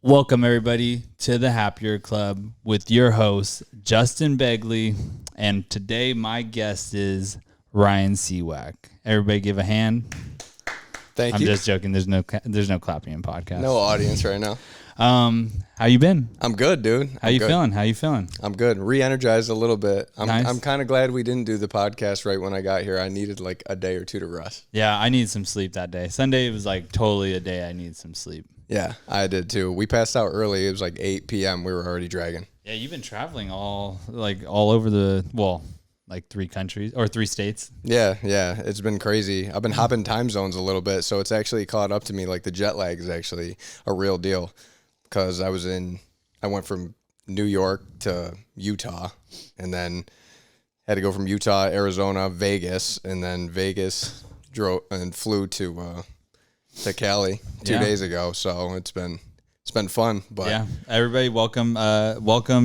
Welcome, everybody, to the Happier Club with your host, Justin Begley. And today, my guest is Ryan Siwak. Everybody give a hand. Thank you. I'm just joking. There's no clapping in podcast. No audience right now. How you been? I'm good, dude. How you feeling? I'm good. Re-energized a little bit. Nice. I'm kind of glad we didn't do the podcast right when I got here. I needed like a day or two to rest. Yeah, I need some sleep that day. Sunday was like totally a day I need some sleep. Yeah, I did too. We passed out early. It was like 8 p.m. We were already dragging. Yeah, you've been traveling all over the, like 3 countries or 3 states. Yeah. It's been crazy. I've been hopping time zones a little bit, so it's actually caught up to me. Like the jet lag is actually a real deal because I went from New York to Utah and then had to go from Utah, Arizona, Vegas, and then Vegas flew to Cali 2 days ago. So it's been fun. But yeah, everybody, welcome Siwak,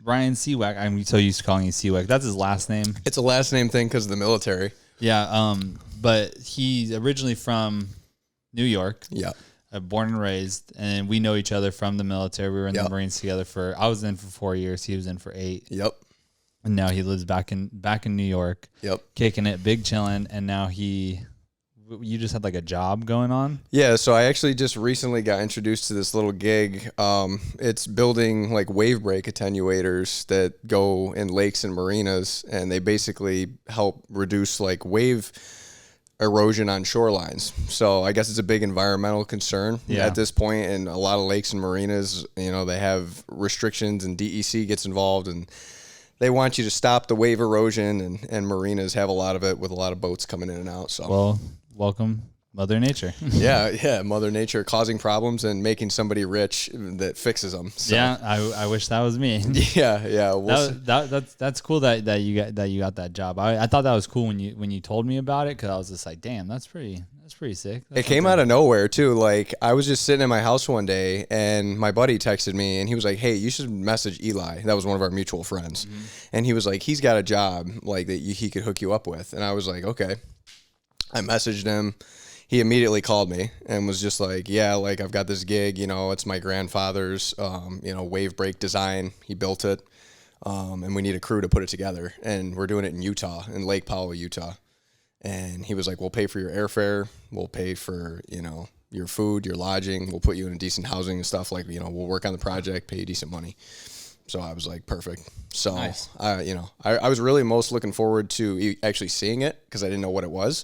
Ryan Siwak. I'm so used to calling you Siwak. That's his last name. it's a last name thing because of the military. Yeah. But he's originally from New York. Yeah. Born and raised, and we know each other from the military. We were in the Marines together I was in for 4 years. He was in for 8. Yep. And now he lives back in New York. Yep. Kicking it, big chilling. And now you just had like a job going on. Yeah. So I actually just recently got introduced to this little gig. It's building like wave break attenuators that go in lakes and marinas, and they basically help reduce like wave erosion on shorelines. So I guess it's a big environmental concern at this point, and a lot of lakes and marinas, they have restrictions, and DEC gets involved, and they want you to stop the wave erosion, and marinas have a lot of it with a lot of boats coming in and out. So, well, welcome Mother Nature. yeah, Mother Nature causing problems and making somebody rich that fixes them. So. Yeah, I wish that was me. Yeah. That's cool that you got that job. I thought that was cool when you told me about it, because I was just like, damn, that's pretty sick. It came out of nowhere too. Like I was just sitting in my house one day, and my buddy texted me, and he was like, "Hey, you should message Eli." That was one of our mutual friends, and he was like, "He's got a job like that he could hook you up with." And I was like, "Okay." I messaged him. He immediately called me and was just like, "Yeah, like I've got this gig. It's my grandfather's, wave break design. He built it, and we need a crew to put it together. And we're doing it in Utah, in Lake Powell, Utah." And he was like, "We'll pay for your airfare. We'll pay for, your food, your lodging. We'll put you in a decent housing and stuff. Like, we'll work on the project, pay you decent money." So I was like, perfect. So, nice. I was really most looking forward to actually seeing it because I didn't know what it was.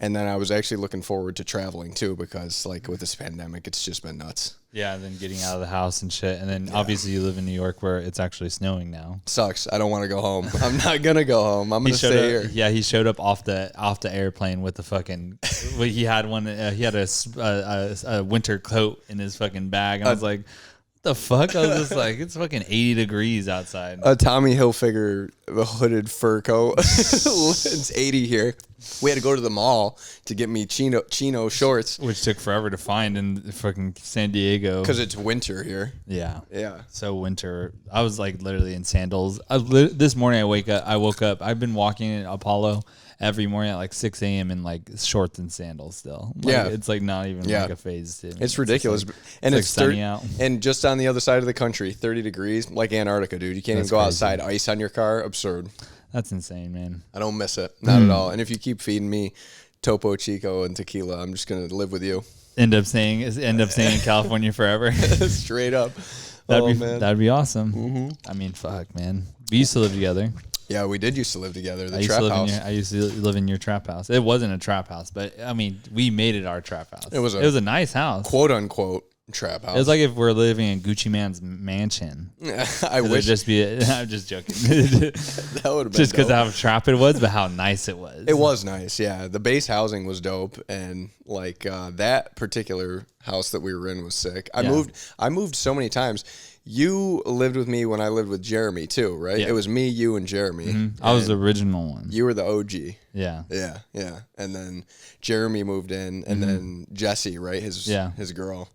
And then I was actually looking forward to traveling too, because like with this pandemic, it's just been nuts. Yeah, and then getting out of the house and shit. And then obviously you live in New York where it's actually snowing now. Sucks. I don't want to go home. I'm not going to go home. I'm going to stay here. Yeah, he showed up off the airplane with the fucking, he had a winter coat in his fucking bag. And I was like, what the fuck? I was just like, it's fucking 80 degrees outside. A Tommy Hilfiger hooded fur coat. It's 80 here. We had to go to the mall to get me chino shorts, which took forever to find in fucking San Diego because it's winter here. Yeah. So winter. I was like literally in sandals. This morning I woke up. I've been walking in Apollo every morning at like 6 a.m. in like shorts and sandals still. It's like not even like a phase. It's ridiculous. And it's sunny out. And just on the other side of the country, 30 degrees, like Antarctica, dude. You can't even go outside. Ice on your car. Absurd. That's insane, man. I don't miss it. Not at all. And if you keep feeding me Topo Chico and tequila, I'm just going to live with you. End up staying in California forever. Straight up. That'd be awesome. Mm-hmm. I mean, fuck, man. We used to live together. Yeah, we did used to live together. The trap house. I used to live in your trap house. It wasn't a trap house, but I mean, we made it our trap house. It was a nice house. Quote unquote trap house. It was like if we're living in Gucci Man's mansion. I wish. I'm just joking. That would have been just because how trap it was, but how nice it was. It was nice, yeah. The base housing was dope, and like that particular house that we were in was sick. I moved so many times. You lived with me when I lived with Jeremy too, right? Yeah. It was me, you, and Jeremy. Mm-hmm. I was the original one. You were the OG. Yeah. And then Jeremy moved in, and then Jesse, right? His girl.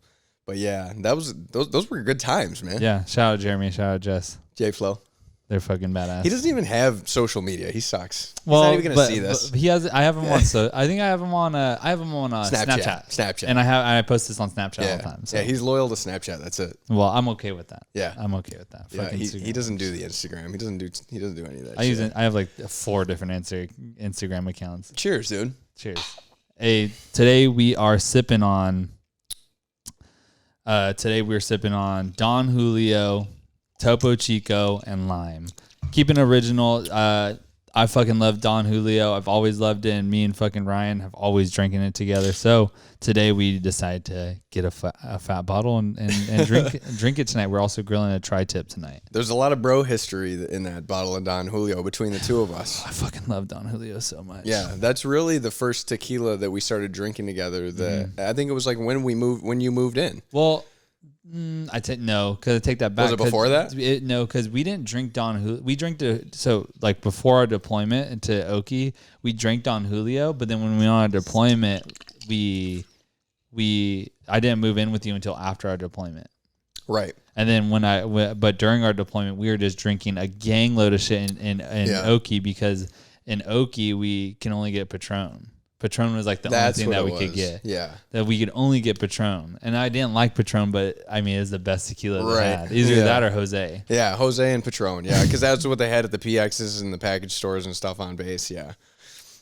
But yeah, those were good times, man. Yeah. Shout out Jeremy. Shout out Jess. J Flow. They're fucking badass. He doesn't even have social media. He sucks. Well, he's not even gonna see this. He has. I have him on. So I think I have him on. I have him on Snapchat. And I post this on Snapchat all the time. So. Yeah, he's loyal to Snapchat. That's it. Well, I'm okay with that. Yeah, I'm okay with that. Yeah, he doesn't do the Instagram. He doesn't do any of that. I have like 4 different Instagram accounts. Cheers, dude. Cheers. Hey, today we are sipping on. Today we're sipping on Don Julio, Topo Chico, and lime. Keep it original. I fucking love Don Julio. I've always loved it, and me and fucking Ryan have always drinking it together. So today we decided to get a fat bottle and drink it tonight. We're also grilling a tri-tip tonight. There's a lot of bro history in that bottle of Don Julio between the two of us. I fucking love Don Julio so much. Yeah, that's really the first tequila that we started drinking together. I think it was like when you moved in. Well, I take because I take that back. Was it before that? No, because we didn't drink Don Julio. We drank like before our deployment into Okie, we drank Don Julio. But then when we went on our deployment, I didn't move in with you until after our deployment. Right. And then but during our deployment, we were just drinking a gang load of shit in Okie, because in Okie we can only get Patron. Patron was like the only thing that we could get. Yeah. That we could only get Patron. And I didn't like Patron, but I mean, it's the best tequila they had. Either that or Jose. Yeah, Jose and Patron. Yeah, because that's what they had at the PXs and the package stores and stuff on base. Yeah.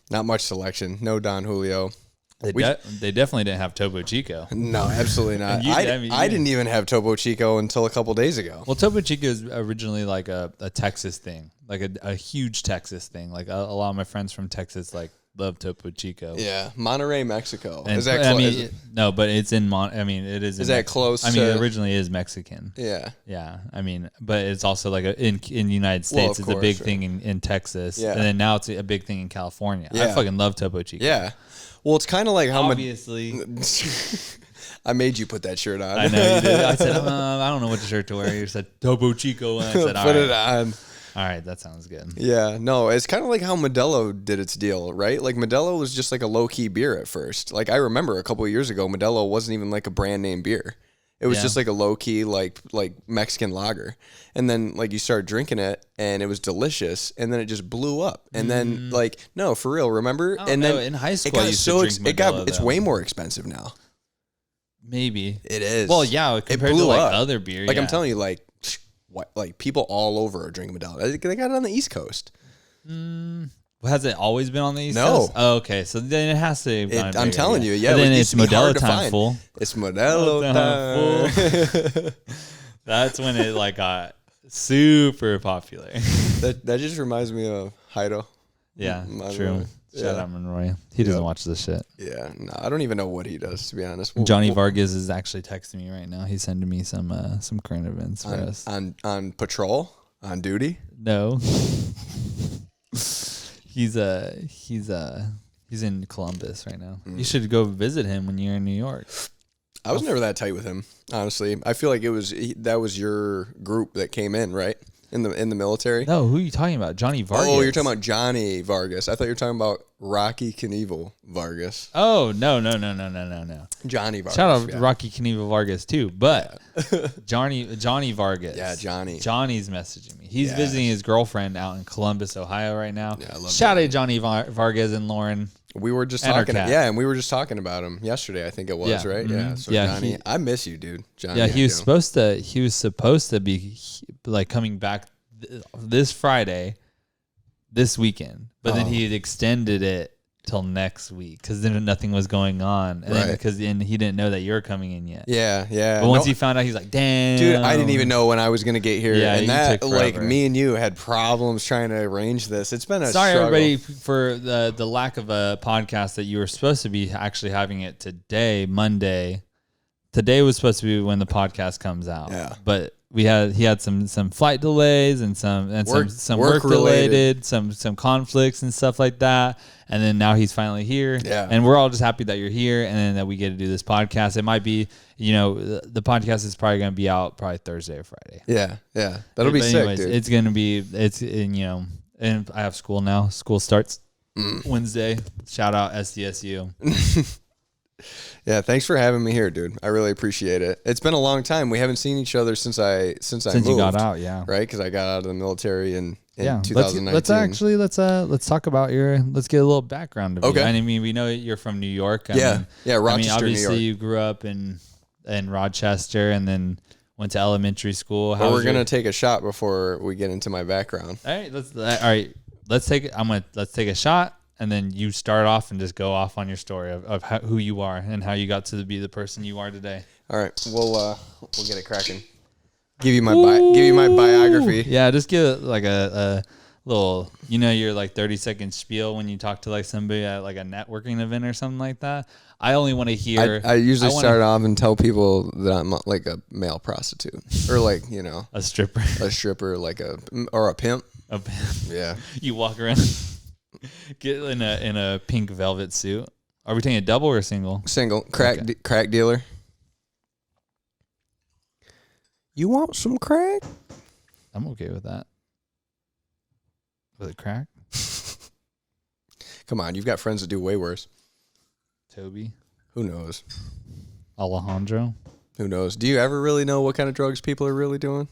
Not much selection. No Don Julio. They definitely didn't have Topo Chico. No, absolutely not. I didn't even have Topo Chico until a couple days ago. Well, Topo Chico is originally like a Texas thing, like a huge Texas thing. Like a lot of my friends from Texas love Topo Chico. Yeah, Monterrey, Mexico. And, is that close? I mean, no, but it's in it is. Is that close? I mean, it originally is Mexican. Yeah. Yeah. I mean, but it's also like in the United States, it's a big thing in Texas. Yeah. And then now it's a big thing in California. Yeah. I fucking love Topo Chico. Yeah. Well, it's kind of like how obviously. I made you put that shirt on. I know you did. I said, I don't know what shirt to wear. You said Topo Chico, and I said, put it on. All right, that sounds good. Yeah, no, it's kind of like how Modelo did its deal, right? Like Modelo was just like a low-key beer at first. Like I remember a couple of years ago, Modelo wasn't even like a brand name beer. It was just like a low-key like Mexican lager. And then like you start drinking it and it was delicious, and then it just blew up. And then no, for real, remember? And then in high school it's way more expensive now. Be it is. Well, yeah, compared to like other beer. Like I'm telling you, like people all over are drinking Modelo. They got it on the East Coast. Has it always been on the East Coast? Oh, okay. So then it has to. I'm telling you, yeah. And then it's Modelo time, fool. It's Modelo time. That's when it got super popular. That just reminds me of Heido. Yeah, true. Shout out Monroy. He doesn't watch this shit. Yeah, no, I don't even know what he does, to be honest. Johnny Vargas is actually texting me right now. He's sending me some current events for us. On patrol? On duty? No. He's in Columbus right now. You should go visit him when you're in New York. I was never that tight with him, honestly. I feel like that was your group that came in, right? In the military? No, who are you talking about? Johnny Vargas. Oh, you're talking about Johnny Vargas. I thought you were talking about Rocky Knievel Vargas. Oh, no. Johnny Vargas. Shout out Rocky Knievel Vargas too, but Johnny Vargas. Yeah, Johnny. Johnny's messaging me. He's visiting his girlfriend out in Columbus, Ohio right now. Yeah, I love Shout out Johnny Vargas and Lauren. We were just talking. Yeah, and we were just talking about him yesterday. I think it was right. Mm-hmm. Yeah. So Johnny, I miss you, dude. Johnny. Yeah, he was supposed to be like coming back this Friday, this weekend, but then he had extended it till next week because then nothing was going on, and then he didn't know that you were coming in yet. Yeah. But once he found out, he's like, "Damn, dude, I didn't even know when I was gonna get here." Yeah, and that me and you had problems trying to arrange this. It's been a sorry struggle. Everybody for the lack of a podcast that you were supposed to be actually having it today, Monday. Today was supposed to be when the podcast comes out. Yeah, but he had some flight delays and some work related, some conflicts and stuff like that. And then now he's finally here. Yeah. And we're all just happy that you're here and then that we get to do this podcast. It might be, the podcast is probably going to be out probably Thursday or Friday. Yeah. That'll be sick, dude. It's going to be, and I have school now. School starts Wednesday. Shout out SDSU. Yeah, thanks for having me here, dude. I really appreciate it. It's been a long time. We haven't seen each other since I moved, you got out, yeah. Right, because I got out of the military in Yeah, 2019. let's talk about let's get a little background of you. Okay. I mean, we know you're from New York. Yeah, Rochester, I mean, obviously New York. you grew up in Rochester and then went to elementary school. But we're gonna take a shot before we get into my background. All right, let's take a shot, and then you start off and just go off on your story of who you are and how you got to be the person you are today. All right, we'll get it cracking. Give you my biography. Yeah, just give like a little, your like 30-second spiel when you talk to like somebody at like a networking event or something like that. I only want to hear. I usually start off and tell people that I'm like a male prostitute or like a stripper, like or a pimp. A pimp. Yeah. You walk around, get in a pink velvet suit. Are we taking a double or a single? Single. Crack dealer. You want some crack? I'm okay with that. With a crack? Come on, you've got friends that do way worse. Toby? Who knows? Alejandro? Who knows? Do you ever really know what kind of drugs people are really doing?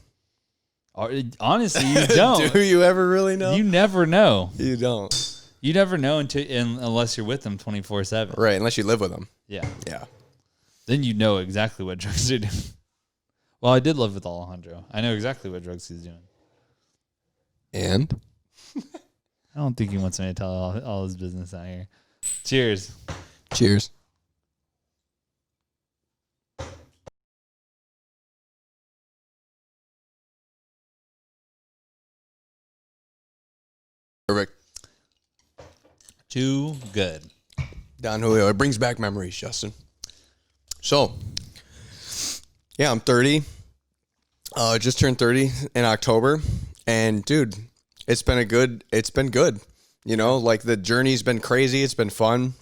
Honestly, you don't. Do you ever really know? You never know. You don't. You never know unless you're with them 24/7. Right, unless you live with them. Yeah. Yeah. Then you know exactly what drugs they're doing. Well, I did live with Alejandro. I know exactly what drugs he's doing. And? I don't think he wants me to tell all his business out here. Cheers. Cheers. Perfect. Too good. Don Julio. It brings back memories, Justin. So, yeah, I'm 30. Just turned 30 in October. And, dude, it's been good. Like the journey's been crazy. It's been fun.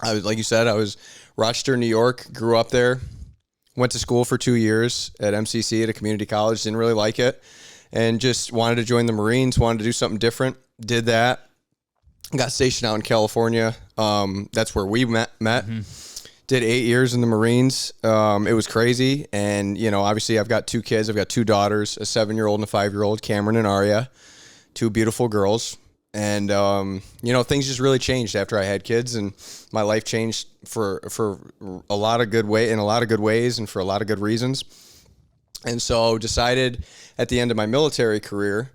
Like you said, I was Rochester, New York, grew up there, went to school for 2 years at MCC at a community college, didn't really like it, and just wanted to join the Marines, wanted to do something different, did that, got stationed out in California. That's where we met. Mm-hmm. Did 8 years in the Marines. It was crazy. And, obviously I've got 2 kids. I've got 2 daughters, a 7-year-old and a 5-year-old, Cameron and Arya, 2 beautiful girls. And, things just really changed after I had kids, and my life changed for a lot of good in a lot of good ways and for a lot of good reasons. And so decided at the end of my military career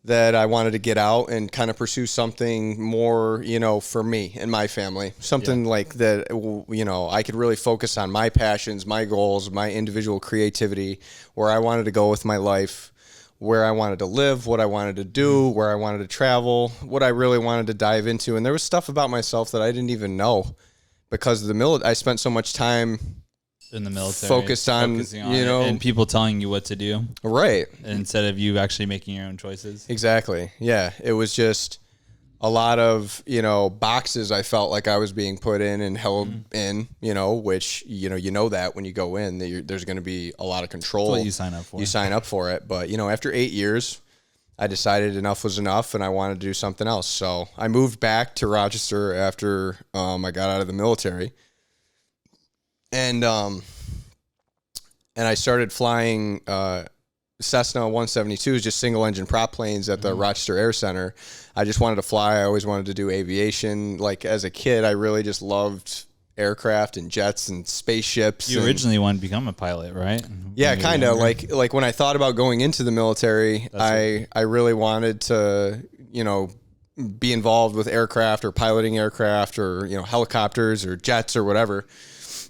that I wanted to get out and kind of pursue something more, for me and my family, something like that, I could really focus on my passions, my goals, my individual creativity, where I wanted to go with my life, where I wanted to live, what I wanted to do, where I wanted to travel, what I really wanted to dive into. And there was stuff about myself that I didn't even know because of the military. I spent so much time in the military focusing on it, and people telling you what to do. Right. Instead of you actually making your own choices. Exactly. Yeah. It was just a lot of, boxes I felt like I was being put in and held in, which, that when you go in, there's going to be a lot of control. That's what you sign up for. You sign up for it. But, after 8 years, I decided enough was enough and I wanted to do something else. So I moved back to Rochester after I got out of the military. And I started flying Cessna 172s, just single engine prop planes at the Rochester Air Center. I just wanted to fly. I always wanted to do aviation. Like as a kid, I really just loved aircraft and jets and spaceships. You originally wanted to become a pilot, right? Yeah, kind of. Like when I thought about going into the military, I really wanted to, be involved with aircraft or piloting aircraft or, helicopters or jets or whatever.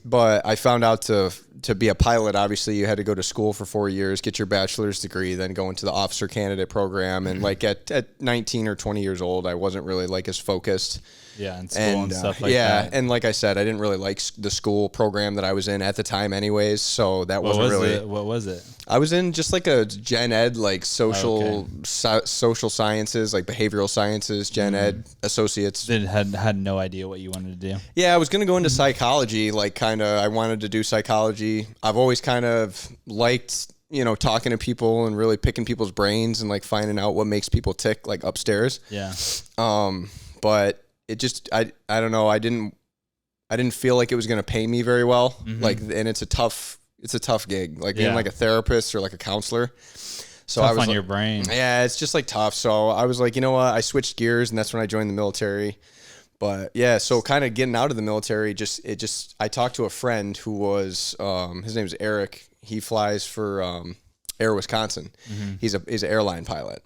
But I found out to be a pilot, obviously you had to go to school for 4 years, get your bachelor's degree, then go into the officer candidate program. And like at 19 or 20 years old, I wasn't really like as focused. Yeah, in school and stuff like that. And like I said, I didn't really like the school program that I was in at the time anyways, so that wasn't really... What was it? I was in just like a gen ed, like social sciences, like behavioral sciences, gen ed associates. Had no idea what you wanted to do. Yeah, I was going to go into psychology, like kind of, I wanted to do psychology. I've always kind of liked, talking to people and really picking people's brains and like finding out what makes people tick, like upstairs. Yeah. But it just, I don't know. I didn't I didn't feel like it was going to pay me very well. Like, and it's a tough gig, like being like a therapist or like a counselor. So tough I was on your brain. Yeah, it's just like tough. So I was like, you know what? I switched gears, and that's when I joined the military. But yeah, so kind of getting out of the military, I talked to a friend who was, his name's Eric. He flies for Air Wisconsin. He's an airline pilot.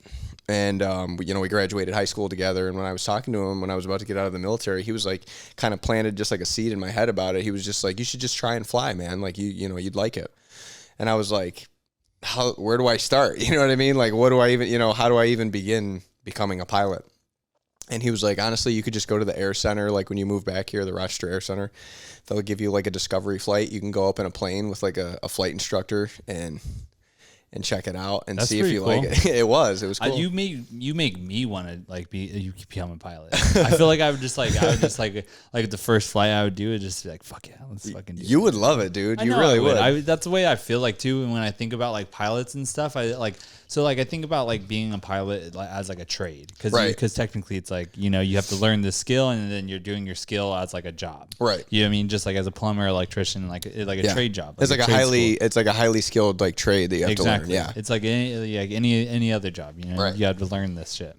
And, we graduated high school together. And when I was talking to him, when I was about to get out of the military, he was like, kind of planted just like a seed in my head about it. He was just like, you should just try and fly, man. Like, you'd like it. And I was like, where do I start? You know what I mean? Like, what do I even, how do I even begin becoming a pilot? And he was like, honestly, you could just go to the Air Center. Like, when you move back here, the Rochester Air Center, they'll give you like a discovery flight. You can go up in a plane with like a flight instructor and check it out and see if you like it. It was cool. You make me want to like become a pilot. I feel like I would just like the first flight I would do is just be like, fuck yeah, let's fucking do it. You would love it, dude. You really would. That's the way I feel like too. And when I think about like pilots and stuff, I think about like being a pilot as like a trade, because technically it's like, you have to learn this skill and then you're doing your skill as like a job. Right. You know what I mean? Just like as a plumber, electrician, like a trade job. It's like a highly skilled like trade that you have to learn. Yeah. It's like any other job, you have to learn this shit.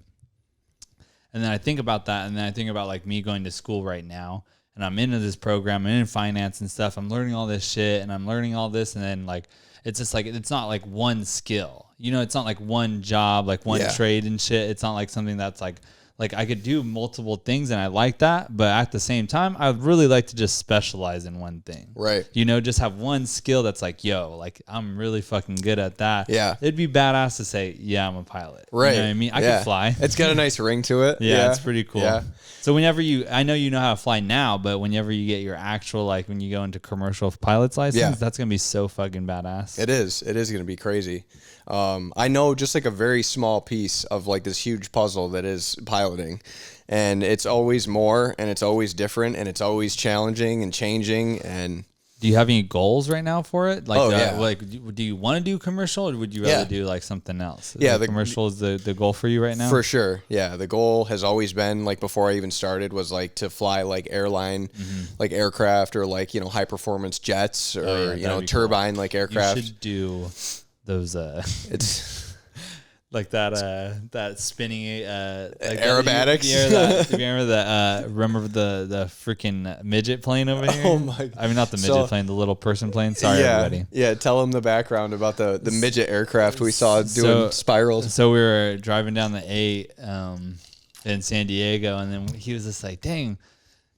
And then I think about that, and then I think about like me going to school right now, and I'm into this program, I'm in finance and stuff. I'm learning all this shit, and I'm learning all this, and then like it's just like it's not like one skill, it's not like one job, like one trade and shit. It's not like something that's like I could do multiple things, and I like that, but at the same time, I would really like to just specialize in one thing. Right. Just have one skill that's like, yo, like I'm really fucking good at that. Yeah. It'd be badass to say, yeah, I'm a pilot. Right. You know what I mean? I could fly. It's got a nice ring to it. Yeah, it's pretty cool. Yeah. So whenever I know you know how to fly now, but whenever you get your actual, like when you go into commercial pilot's license, that's going to be so fucking badass. It is. It is going to be crazy. I know just like a very small piece of like this huge puzzle that is piloting, and it's always more, and it's always different, and it's always challenging and changing. And do you have any goals right now for it? Like, like, do you want to do commercial, or would you rather do like something else? The commercial is the goal for you right now? For sure. Yeah. The goal has always been, like, before I even started, was like to fly like airline, like aircraft, or like, high performance jets, or, turbine like aircraft. You should do those, it's like that spinning like aerobatics. Remember the freaking midget plane over here? Oh my! I mean, not the midget plane, the little person plane. Sorry, everybody. Yeah, tell them the background about the midget aircraft we saw doing spirals. So we were driving down the 8 in San Diego, and then he was just like, "Dang."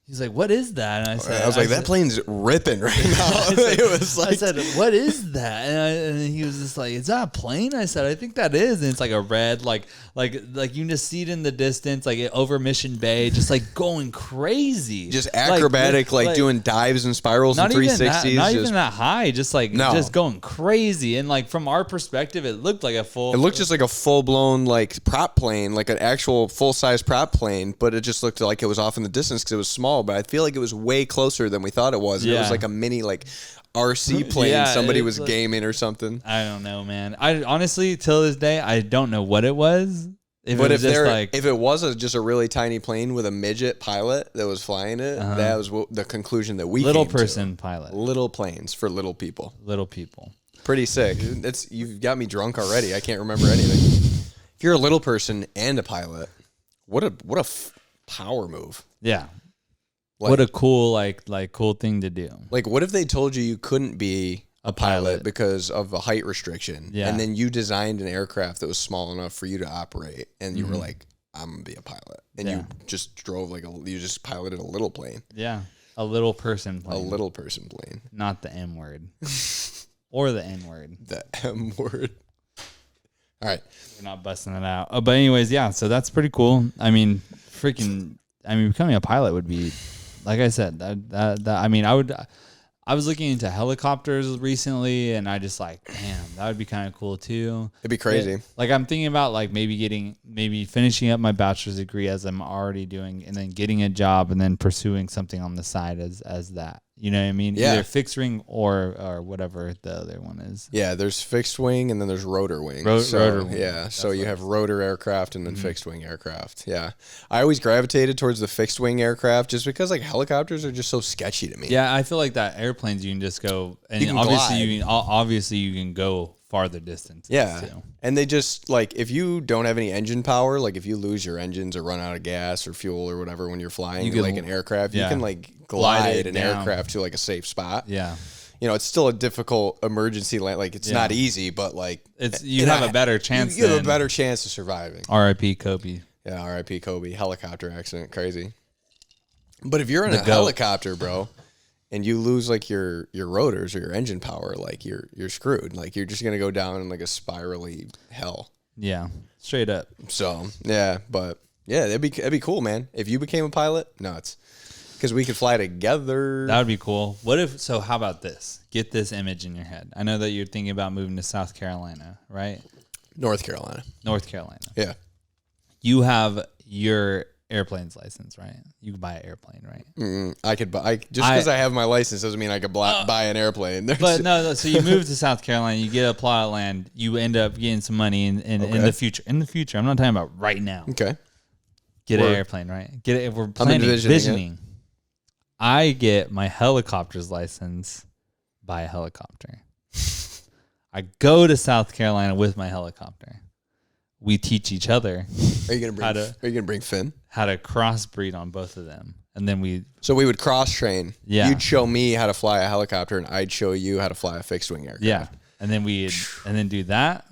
He's like, "What is that?" And I was like, "That plane's ripping right now." I said, "What is that?" And he was just like, "Is that a plane?" I said, "I think that is." And it's like a red, like you just see it in the distance, like over Mission Bay, just like going crazy, just acrobatic, like doing dives and spirals and 360s. Not even that high, just like just going crazy. And like from our perspective, it looked like it looked just like a full blown like prop plane, like an actual full size prop plane, but it just looked like it was off in the distance because it was small. But I feel like it was way closer than we thought it was. Yeah. It was like a mini like RC plane somebody was gaming or something. I don't know, man. I honestly, till this day, I don't know what it was. If it was just a really tiny plane with a midget pilot that was flying it, that was the conclusion that we little came person to. Pilot. Little planes for little people. Little people. Pretty sick. You've got me drunk already. I can't remember anything. If you're a little person and a pilot, what a power move. Yeah. Like, what a cool cool thing to do. Like, what if they told you couldn't be a pilot because of a height restriction, and then you designed an aircraft that was small enough for you to operate, and you were like, "I'm gonna be a pilot," and you just drove you just piloted a little plane. Yeah, a little person plane. A little person plane, not the M word or the N word. The M word. All right, we're not busting it out. But anyways, yeah. So that's pretty cool. I mean, becoming a pilot would be. Like I said, I was looking into helicopters recently, and I just like, damn, that would be kind of cool too. It'd be crazy. I'm thinking about like maybe finishing up my bachelor's degree as I'm already doing, and then getting a job, and then pursuing something on the side as that. You know what I mean? Yeah. Either fixed wing or whatever the other one is. Yeah, there's fixed wing and then there's rotor wing. Rotor wing. Yeah, That's so you have rotor aircraft and then fixed wing aircraft. Yeah. I always gravitated towards the fixed wing aircraft just because like helicopters are just so sketchy to me. Yeah, I feel like that airplanes you can just go, and You can obviously you can go farther distances. Yeah. Too. And they just like if you don't have any engine power, like if you lose your engines or run out of gas or fuel or whatever when you're flying You can- like an aircraft, you yeah. can like Glide glide it an down. aircraft to like a safe spot. Yeah. You know, it's still a difficult emergency land. Like it's not easy, but like You have a better chance. You have a than better chance of surviving. R.I.P. Kobe. Yeah, R.I.P. Kobe. Helicopter accident, crazy. But if you're in The a goat. helicopter, bro, and you lose like your rotors or your engine power, like you're screwed. Like you're just gonna go down in like a spirally hell. Yeah, straight up. So yeah, but yeah, it'd be cool, man. If you became a pilot, nuts, because we could fly together. That would be cool. What if? So how about this? Get this image in your head. I know that you're thinking about moving to South Carolina, right? North Carolina. North Carolina. Yeah. You have your airplane's license, right? You can buy an airplane, right? I could buy just because I have my license doesn't mean I could buy an airplane. But no, so you move to South Carolina, you get a plot of land, you end up getting some money in the future. In the future, I'm not talking about right now. Okay. Get an airplane, right? Get it. If we're planning, envisioning it. visioning. I get my helicopter's license, buy a helicopter. I go to South Carolina with my helicopter. We teach each other Are you gonna bring Finn? how to crossbreed on both of them, and then we. So we would cross train. Yeah. You'd show me how to fly a helicopter, and I'd show you how to fly a fixed wing aircraft. Yeah, and then then do that,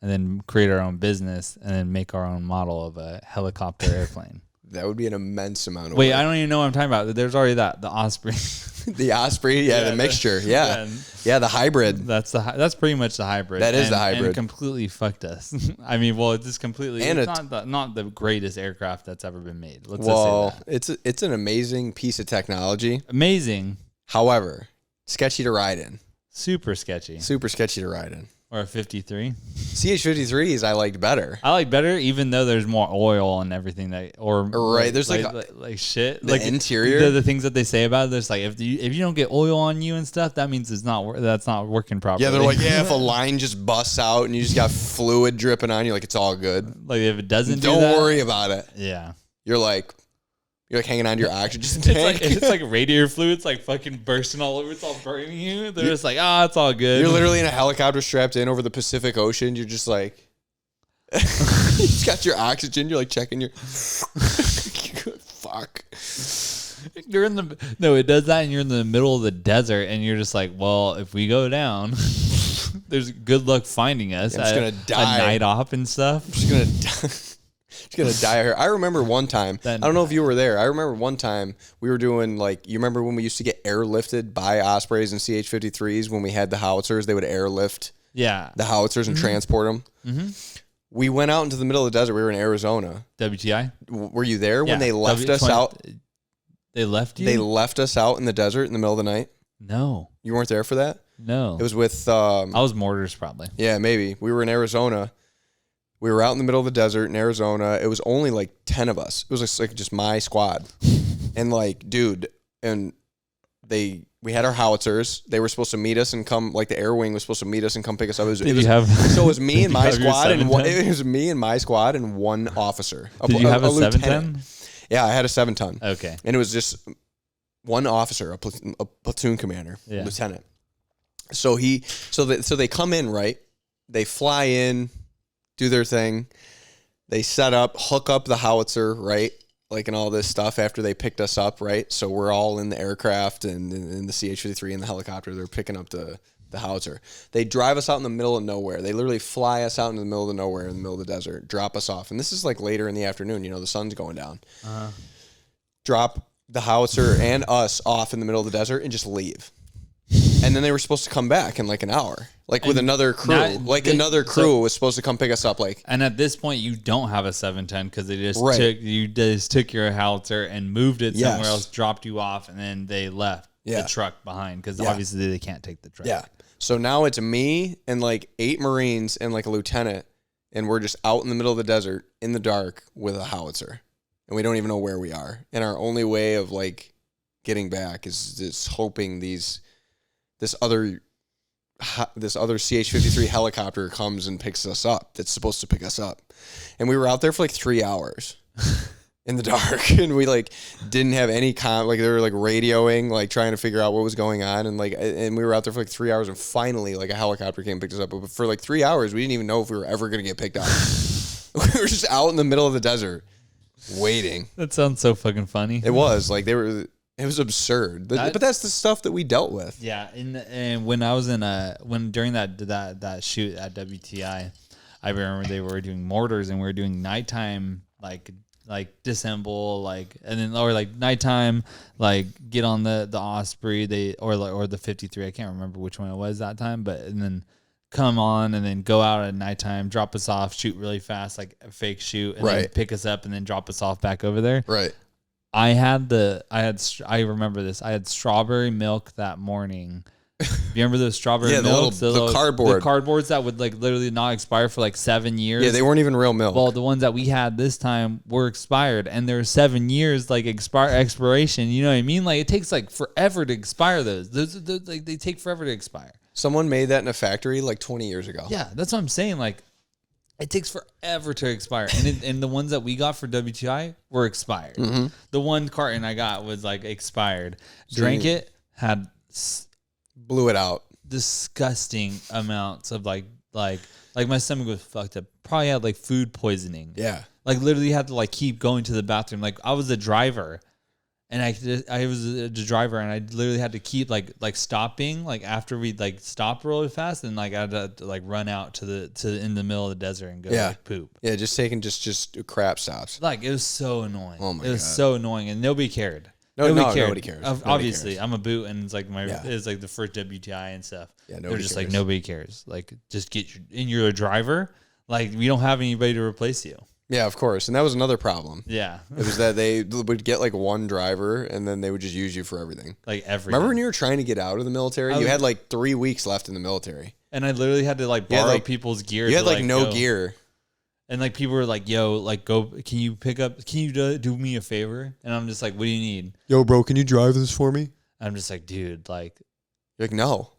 and then create our own business, and then make our own model of a helicopter airplane. That would be an immense amount of Wait, work. I don't even know what I'm talking about. There's already the Osprey. The Osprey, the mixture, the hybrid. That's pretty much the hybrid. That is the And hybrid. completely fucked us. I mean, well, it's just completely. And it's not the greatest aircraft that's ever been made. Let's just say that. it's an amazing piece of technology. Amazing. However, sketchy to ride in. Super sketchy. Super sketchy to ride in. Or a 53. CH-53s I liked better. I like better, even though there's more oil and everything Right, there's like shit, the like interior. the things that they say about it. There's like if you don't get oil on you and stuff, that means that's not working properly. Yeah, they're like, if a line just busts out and you just got fluid dripping on you, like it's all good. Like if it doesn't, Don't worry about it. Yeah, You're like hanging on to your oxygen tank. It's like radiator fluid. It's like fucking bursting all over. It's all burning you. They're just like, it's all good. You're literally in a helicopter strapped in over the Pacific Ocean. You're just like, you just got your oxygen. You're like checking your. Fuck. You're in the it does that, and you're in the middle of the desert, and you're just like, well, if we go down, there's good luck finding us. I'm just gonna die. A night off and stuff. I'm just gonna die. Just gonna die here. I remember one time. I don't know if you were there. I remember one time we were doing like. You remember when we used to get airlifted by Ospreys and CH-53s when we had the howitzers? They would airlift. Yeah. The howitzers and transport them. Mm-hmm. We went out into the middle of the desert. We were in Arizona. WTI? Were you there when they left us out? They left you? They left us out in the desert in the middle of the night? No. You weren't there for that? No. It was with... I was Mortars probably. Yeah, maybe. We were in Arizona. We were out in the middle of the desert in Arizona. It was only like 10 of us. It was like just my squad. And like, dude, and we had our howitzers. They were supposed to meet us and come, like the air wing was supposed to meet us and come pick us up. So it was me and my squad and one officer. Did you have a lieutenant. 710? Yeah, I had a 7-ton. Okay. And it was just one officer, a platoon commander, lieutenant. So they come in, right? They fly in, do their thing. They set up, hook up the howitzer, right? Like, and all this stuff after they picked us up, right? So we're all in the aircraft and in the CH-53 and the helicopter. They're picking up the howitzer. They drive us out in the middle of nowhere. They literally fly us out into the middle of nowhere in the middle of the desert, drop us off. And this is like later in the afternoon, the sun's going down. Drop the howitzer and us off in the middle of the desert and just leave. And then they were supposed to come back in like an hour, like with another crew. Another crew was supposed to come pick us up. And at this point, you don't have a 710 because they just took your howitzer and moved it somewhere else, dropped you off, and then they left the truck behind because obviously they can't take the truck. Yeah. So now it's me and like 8 Marines and like a lieutenant, and we're just out in the middle of the desert in the dark with a howitzer, and we don't even know where we are. And our only way of like getting back is hoping this other CH-53 helicopter comes and picks us up. That's supposed to pick us up. And we were out there for like 3 hours in the dark, and we like didn't have any like they were like radioing, like trying to figure out what was going on, and we were out there for like 3 hours, and finally like a helicopter came and picked us up. But for like 3 hours, we didn't even know if we were ever gonna get picked up. We were just out in the middle of the desert waiting. That sounds so fucking funny. It was like it was absurd. But that's the stuff that we dealt with. Yeah, and when I was during that shoot at WTI, I remember they were doing mortars, and we were doing nighttime like disassemble, and then or like nighttime, like get on the Osprey, or the 53. I can't remember which one it was that time, and then come on and then go out at nighttime, drop us off, shoot really fast, like a fake shoot, and then pick us up and then drop us off back over there. Right. I remember this. I had strawberry milk that morning. You remember those strawberry milks? The cardboards that would like literally not expire for like 7 years. Yeah, they weren't even real milk. Well, the ones that we had this time were expired, and there were 7 years like expiration. You know what I mean? Like it takes like forever to expire those. Those like they take forever to expire. Someone made that in a factory like 20 years ago. Yeah, that's what I'm saying. Like it takes forever to expire, and the ones that we got for WTI were expired. Mm-hmm. The one carton I got was like expired. Drank it, had blew it out. Disgusting amounts of like my stomach was fucked up. Probably had like food poisoning. Yeah, like literally had to like keep going to the bathroom. Like I was a driver, and I was a driver, and I literally had to keep like stopping like after we like stop really fast, and like I had to like run out to in the middle of the desert and go like poop. Yeah, just taking just crap stops. Like it was so annoying. Oh my God. It was so annoying, and nobody cared. Nobody cares. Obviously, cares. I'm a boot, and it's like it's like the first WTI and stuff. Yeah, they're just like nobody cares. Like just get and you're a driver. Like we don't have anybody to replace you. Yeah, of course, and that was another problem. Yeah, it was that they would get like one driver, and then they would just use you for everything. Like everything. Remember when you were trying to get out of the military? You had like 3 weeks left in the military, and I literally had to like borrow people's gear. You had like no gear. And like people were like, "Yo, like go. Can you do me a favor?" And I'm just like, "What do you need?" Yo, bro, can you drive this for me? I'm just like, dude, like, you're like, no,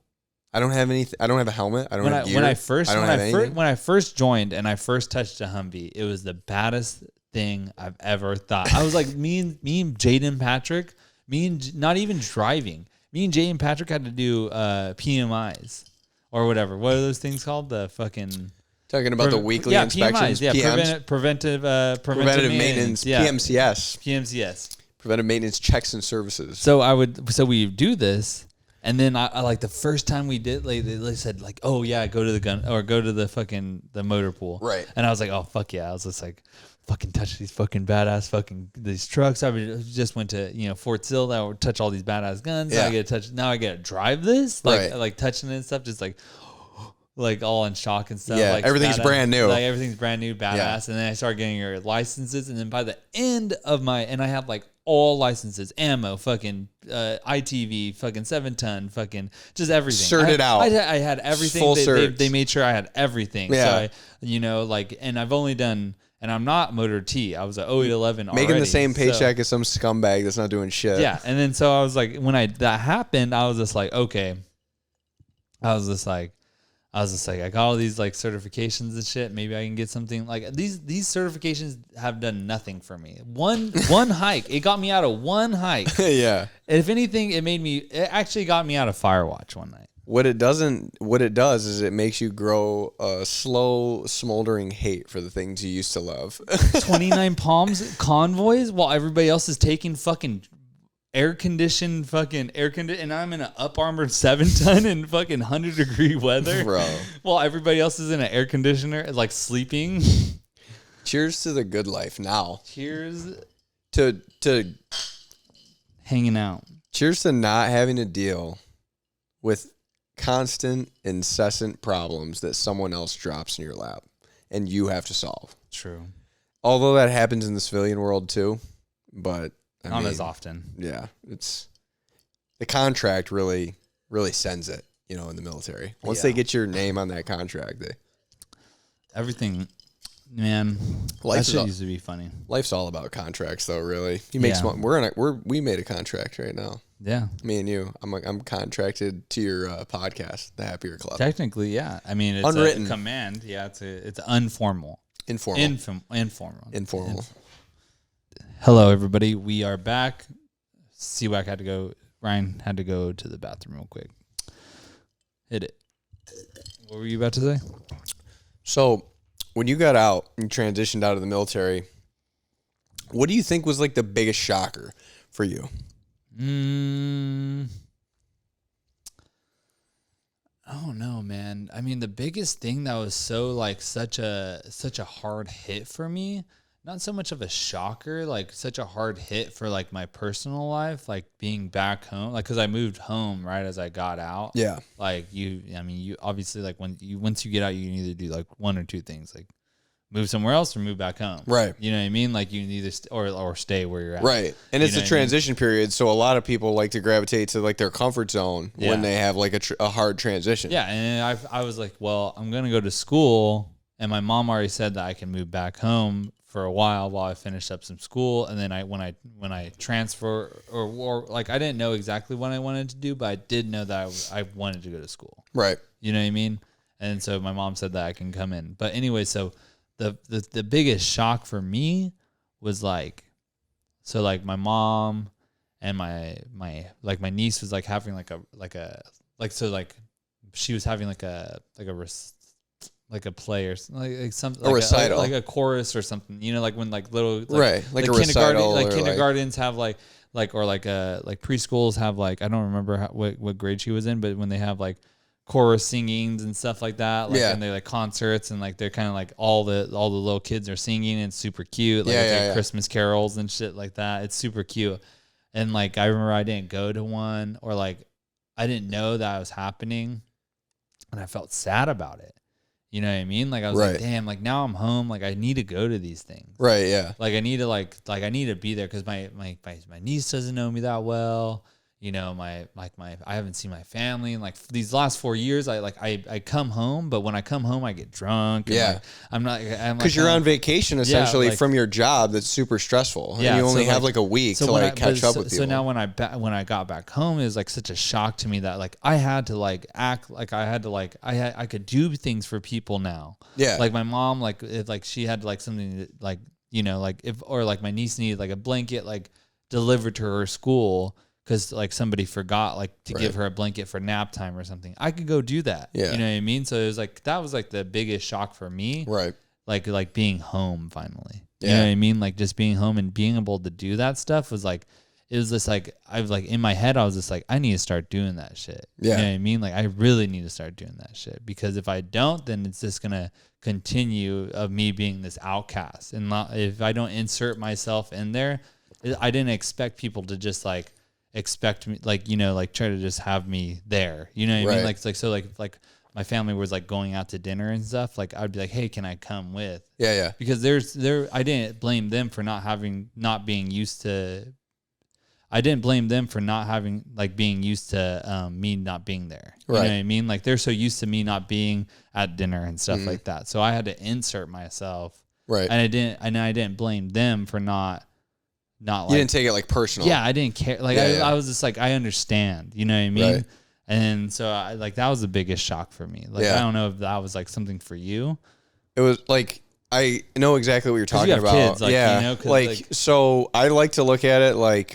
I don't have anything. I don't have a helmet. I don't have gear. When I first joined and I first touched a Humvee, it was the baddest thing I've ever thought. I was like, me and Jaden Patrick, not even driving. Me and Jaden Patrick had to do PMIs or whatever. What are those things called? The fucking. Talking about the weekly inspections, PMs, preventive maintenance, PMCS, preventive maintenance checks and services. So we do this, and then I like the first time we did, like they said like, oh yeah, go to the gun or go to the motor pool, right? And I was like, oh fuck yeah, I was just like, fucking touch these fucking badass these trucks. I just went to Fort Sill. I would touch all these badass guns. Yeah. Now I get to drive this, like touching it and stuff, just like all in shock and stuff. Yeah, like everything's brand new. Like everything's brand new, badass. Yeah. And then I started getting your licenses, and then by the end of and I have like all licenses, ammo, fucking ITV, fucking 7-ton, fucking just everything. Certed out. I had everything. Full they made sure I had everything. Yeah. So and I've only done. And I'm not Motor T. I was at 0811 already. Making the same paycheck as some scumbag that's not doing shit. Yeah. And then so I was like, when that happened, I was just like, okay. I was just like, I got all these like certifications and shit. Maybe I can get something like these certifications have done nothing for me. One hike. It got me out of one hike. Yeah. And if anything, it actually got me out of Firewatch one night. What it does is it makes you grow a slow, smoldering hate for the things you used to love. 29 Palms convoys while everybody else is taking fucking air-conditioned, and I'm in an up-armored 7-ton in fucking 100-degree weather. Bro. While everybody else is in an air conditioner, like sleeping. Cheers to the good life now. Cheers to hanging out. Cheers to not having to deal with constant, incessant problems that someone else drops in your lap and you have to solve. True. Although that happens in the civilian world too, but not as often. Yeah, it's the contract really sends it, in the military. Once they get your name on that contract, everything Man, Life that shit used to be funny. Life's all about contracts, though. Really, you make smart. We made a contract right now. Yeah, me and you. I'm contracted to your podcast, the Happier Club. Technically, yeah. I mean, it's unwritten a command. Yeah, it's informal. Informal. Hello, everybody. We are back. Siwak had to go. Ryan had to go to the bathroom real quick. Hit it. What were you about to say? So, when you got out and transitioned out of the military, what do you think was like the biggest shocker for you? I don't know, man. I mean, the biggest thing that was so like such a hard hit for me, not so much of a shocker, like such a hard hit for like my personal life, like being back home, like because I moved home right as I got out. Yeah. Like you obviously like once you get out, you can either do like one or two things, like move somewhere else or move back home. Right. You know what I mean? Like you can either or stay where you're at. Right. And it's a transition period, so a lot of people like to gravitate to like their comfort zone when they have like a hard transition. Yeah, and I was like, well, I'm gonna go to school, and my mom already said that I can move back home for a while I finish up some school, and then when I transfer or like I didn't know exactly what I wanted to do, but I did know that I wanted to go to school. Right. You know what I mean? And so my mom said that I can come in. But anyway, so the biggest shock for me was like, so like my mom and my niece was like having she was having like a play or like something, like recital, like a chorus or something, you know, like when like little right like a recital, like kindergartens have like preschools have like, I don't remember what grade she was in, but when they have like chorus singings and stuff like that, like and they like concerts and like they're kind of like all the little kids are singing and it's super cute, like it's like Christmas carols and shit like that. It's super cute. And like I remember I didn't go to one, or like I didn't know that was happening, and I felt sad about it. You know what I mean? Like I was like, damn, like now I'm home, like I need to go to these things. Right, yeah. Like I need to like I need to be there cuz my niece doesn't know me that well. You know, I haven't seen my family in like these last 4 years. I come home, but when I come home, I get drunk. And I'm because you're on vacation essentially from your job. That's super stressful. Yeah, and you only have like a week to like catch up with people. So now when I got back home, it was like such a shock to me that like I had to like act like I could do things for people now. Yeah, like my mom, like if like she had like something that, like, you know, like if, or like my niece needed like a blanket like delivered to her school, because like somebody forgot like to give her a blanket for nap time or something. I could go do that. Yeah. You know what I mean? So it was like, that was like the biggest shock for me. Right. Like being home finally. Yeah. You know what I mean? Like just being home and being able to do that stuff was like, it was just like, I was like in my head, I was just like, I need to start doing that shit. Yeah. You know what I mean? Like I really need to start doing that shit, because if I don't, then it's just going to continue of me being this outcast. And if I don't insert myself in there, I didn't expect people to just like, expect me, like, you know, like try to just have me there, you know what I mean? Like so like my family was like going out to dinner and stuff, like I'd be like, hey, can I come with? Yeah. Because I didn't blame them for not being used to being used to me not being there. You know what I mean? Like they're so used to me not being at dinner and stuff like that. So I had to insert myself. Right. And I didn't blame them for not like, you didn't take it like personal. Yeah, I didn't care. Like I was just like, I understand. You know what I mean? Right. And so like that was the biggest shock for me. Like I don't know if that was like something for you. It was like, I know exactly what you're talking about. Kids, like, yeah, you know, like so I like to look at it like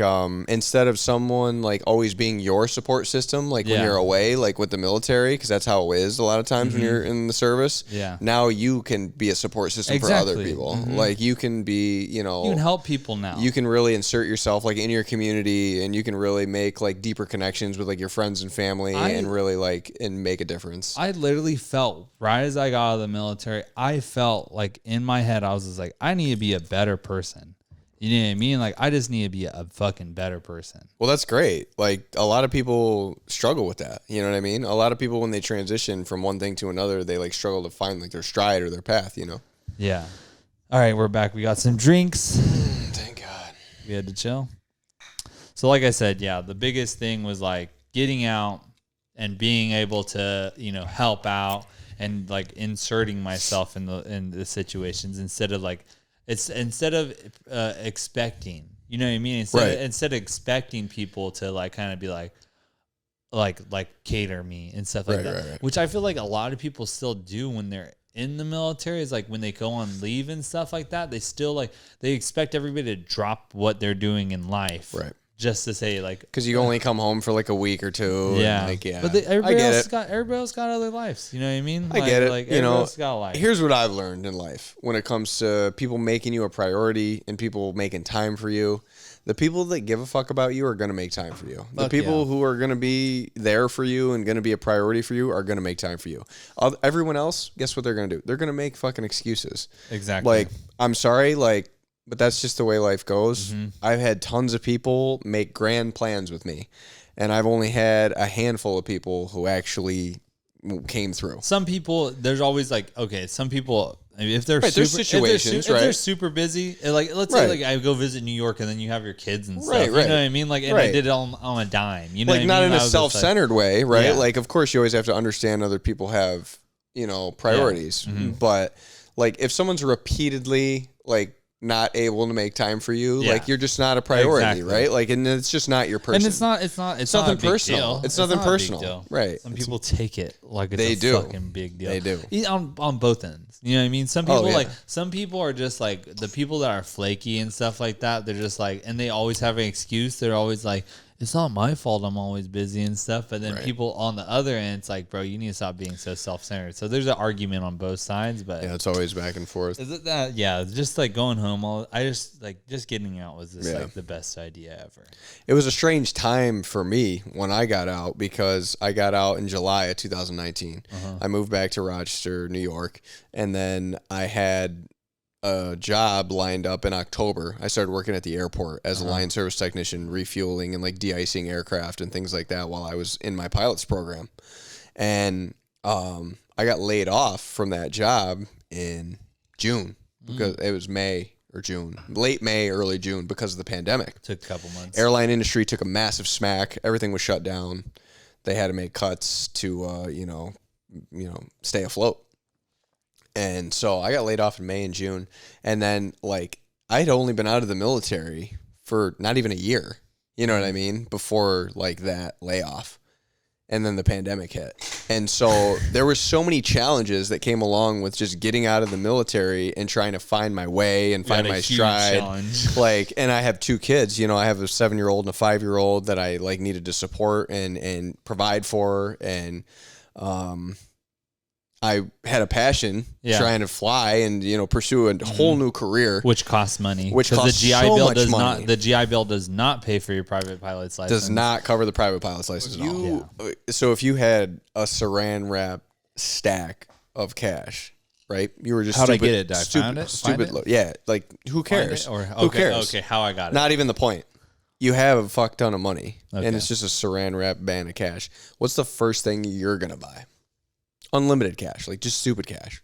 instead of someone like always being your support system, like when you're away, like with the military, because that's how it is a lot of times when you're in the service. Yeah. Now you can be a support system for other people. Like you can be, you know, you can help people now. You can really insert yourself like in your community, and you can really make like deeper connections with like your friends and family, and really like and make a difference. I literally felt right as I got out of the military, I felt like in my head, I was just like, I need to be a better person. You know what I mean? Like, I just need to be a fucking better person. Well, that's great. Like, a lot of people struggle with that. You know what I mean? A lot of people, when they transition from one thing to another, they like struggle to find like their stride or their path, you know? Yeah. All right, we're back. We got some drinks. Thank God. We had to chill. So like I said, yeah, the biggest thing was like getting out and being able to, you know, help out and like inserting myself in the situations instead of expecting, you know what I mean? Instead of expecting people to like kind of be like cater me and stuff like that, which I feel like a lot of people still do when they're in the military. Is like when they go on leave and stuff like that, they still like they expect everybody to drop what they're doing in life, right? Just to say like, because you only come home for like a week or two. Yeah, and like, yeah. But everybody else got other lives. You know what I mean? I get it. Like you know, got a life. Here's what I've learned in life when it comes to people making you a priority and people making time for you. The people that give a fuck about you are going to make time for you. The people who are going to be there for you and going to be a priority for you are going to make time for you. Everyone else, guess what they're going to do? They're going to make fucking excuses. Exactly. Like, I'm sorry, like, but that's just the way life goes. Mm-hmm. I've had tons of people make grand plans with me, and I've only had a handful of people who actually came through. Some people, there's always like, okay, some people, if they're right, if they're super busy, like let's say like I go visit New York and then you have your kids and stuff, you know what I mean? Like, and I did it on a dime, you know, like what not I mean? in a self-centered way, right? Yeah. Like, of course, you always have to understand other people have, you know, priorities, but like if someone's repeatedly like not able to make time for you, like you're just not a priority, right? Like, and it's just not your person. And it's nothing personal. It's nothing personal, right? Some people take it like it's a fucking big deal. They do on both ends. You know what I mean? Some people some people are just like the people that are flaky and stuff like that. They're just like, and they always have an excuse. They're always like, it's not my fault I'm always busy and stuff. But then people on the other end, it's like, bro, you need to stop being so self-centered. So there's an argument on both sides, but yeah, it's always back and forth. Is it that? Yeah, just like going home. Just getting out was just like the best idea ever. It was a strange time for me when I got out because I got out in July of 2019. I moved back to Rochester, New York, and then I had a job lined up in October. I started working at the airport as a line service technician, refueling and like de-icing aircraft and things like that while I was in my pilot's program. And I got laid off from that job in June because it was May or June, late May, early June because of the pandemic. Took a couple months. Airline industry took a massive smack. Everything was shut down. They had to make cuts to, stay afloat. And so I got laid off in May and June. And then, like, I'd only been out of the military for not even a year. You know what I mean? Before, like, that layoff. And then the pandemic hit. And so there were so many challenges that came along with just getting out of the military and trying to find my way and find my stride. Challenge. Like, and I have two kids. You know, I have a 7-year-old and a 5-year-old that I, like, needed to support and provide for. And, I had a passion trying to fly and, you know, pursue a whole new career. Which costs money. Which costs the GI so Bill much does money. The GI Bill does not pay for your private pilot's license. Does not cover the private pilot's license at all. So if you had a saran wrap stack of cash, right? You were just How'd stupid, I get it? Did I find it? Stupid. Yeah. Like, who cares? Who cares? Okay, how I got it. Not even the point. You have a fuck ton of money, and it's just a saran wrap band of cash. What's the first thing you're going to buy? Unlimited cash, like just stupid cash.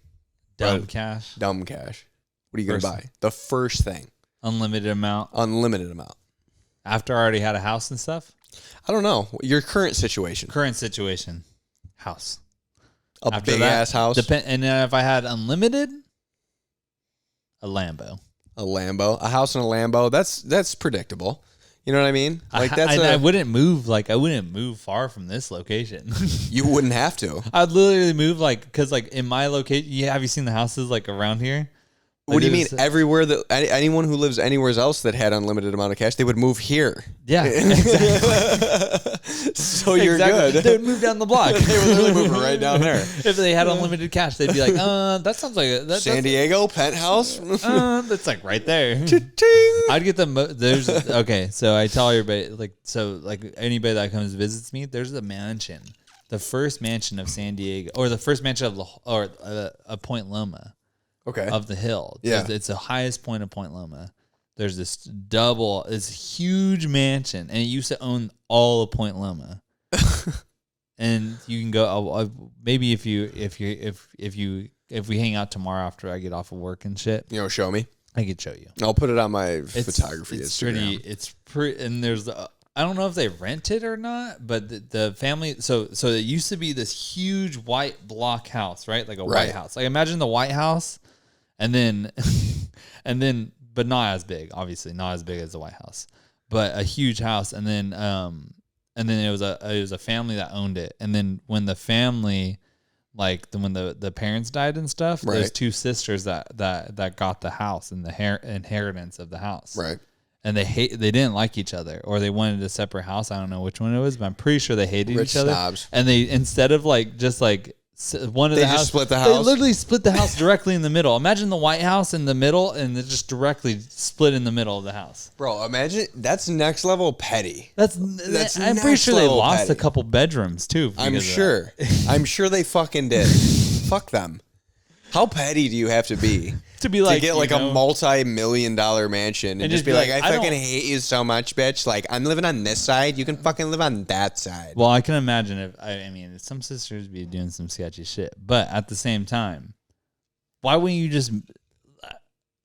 Dumb cash? Dumb cash. What are you going to buy? The first thing. Unlimited amount. Unlimited amount. After I already had a house and stuff? I don't know. Your current situation. House. A big-ass house? And then if I had unlimited, a Lambo. A Lambo. A house and a Lambo. That's predictable. You know what I mean? Like I wouldn't move. Like I wouldn't move far from this location. You wouldn't have to. I'd literally move because in my location. Have you seen the houses like around here? What do you mean? Everywhere that anyone who lives anywhere else that had unlimited amount of cash, they would move here. Yeah, exactly. So you're good. They would move down the block. They would literally move right down there. If they had unlimited cash, they'd be like, that sounds like San Diego penthouse. That's like right there. I'd get there's okay. So I tell everybody like anybody that comes visits me, there's a mansion, the first mansion of San Diego, or the first mansion of Point Loma. Okay. Of the hill. Yeah. It's the highest point of Point Loma. There's this huge mansion, and it used to own all of Point Loma. And you can go. Maybe if we hang out tomorrow after I get off of work and shit, show me. I could show you. I'll put it on my photography. It's pretty. It's pretty. And there's I don't know if they rent it or not, but the family. So it used to be this huge white block house, right? Like a White House. Like imagine the White House, and then but not as big. Obviously, not as big as the White House, but a huge house. And then it was a family that owned it. And then when the family, when the parents died and stuff, there's two sisters that got the house and the inheritance of the house, Right. And they didn't like each other, or they wanted a separate house. I don't know which one it was, but I'm pretty sure they hated each other. Snobs. And they, instead of one of They the just house, split the they house? literally split the house directly in the middle. Imagine the White House in the middle, and it just directly split in the middle of the house. Bro, imagine that's next level petty. That's I'm pretty sure they level lost petty. a couple bedrooms too. I'm sure. I'm sure they fucking did. Fuck them. How petty do you have to be to get a multi-million-dollar mansion and just be like, I fucking hate you so much, bitch. Like, I'm living on this side. You can fucking live on that side. Well, I can imagine if some sisters be doing some sketchy shit, but at the same time, why wouldn't you just?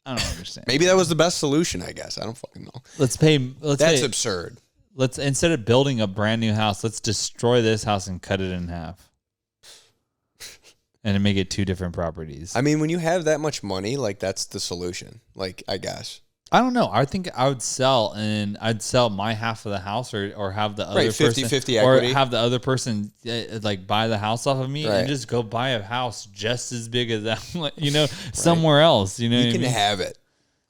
I don't understand. Maybe that was the best solution. I guess I don't fucking know. That's absurd. Let's, instead of building a brand new house, let's destroy this house and cut it in half. And make it two different properties. I mean, when you have that much money, like that's the solution. Like, I guess. I don't know. I think I would sell, and I'd sell my half of the house, or have the other 50-50 person, equity. or have the other person buy the house off of me, Right. and just go buy a house just as big as that, somewhere else. You know, You what can I mean? have it.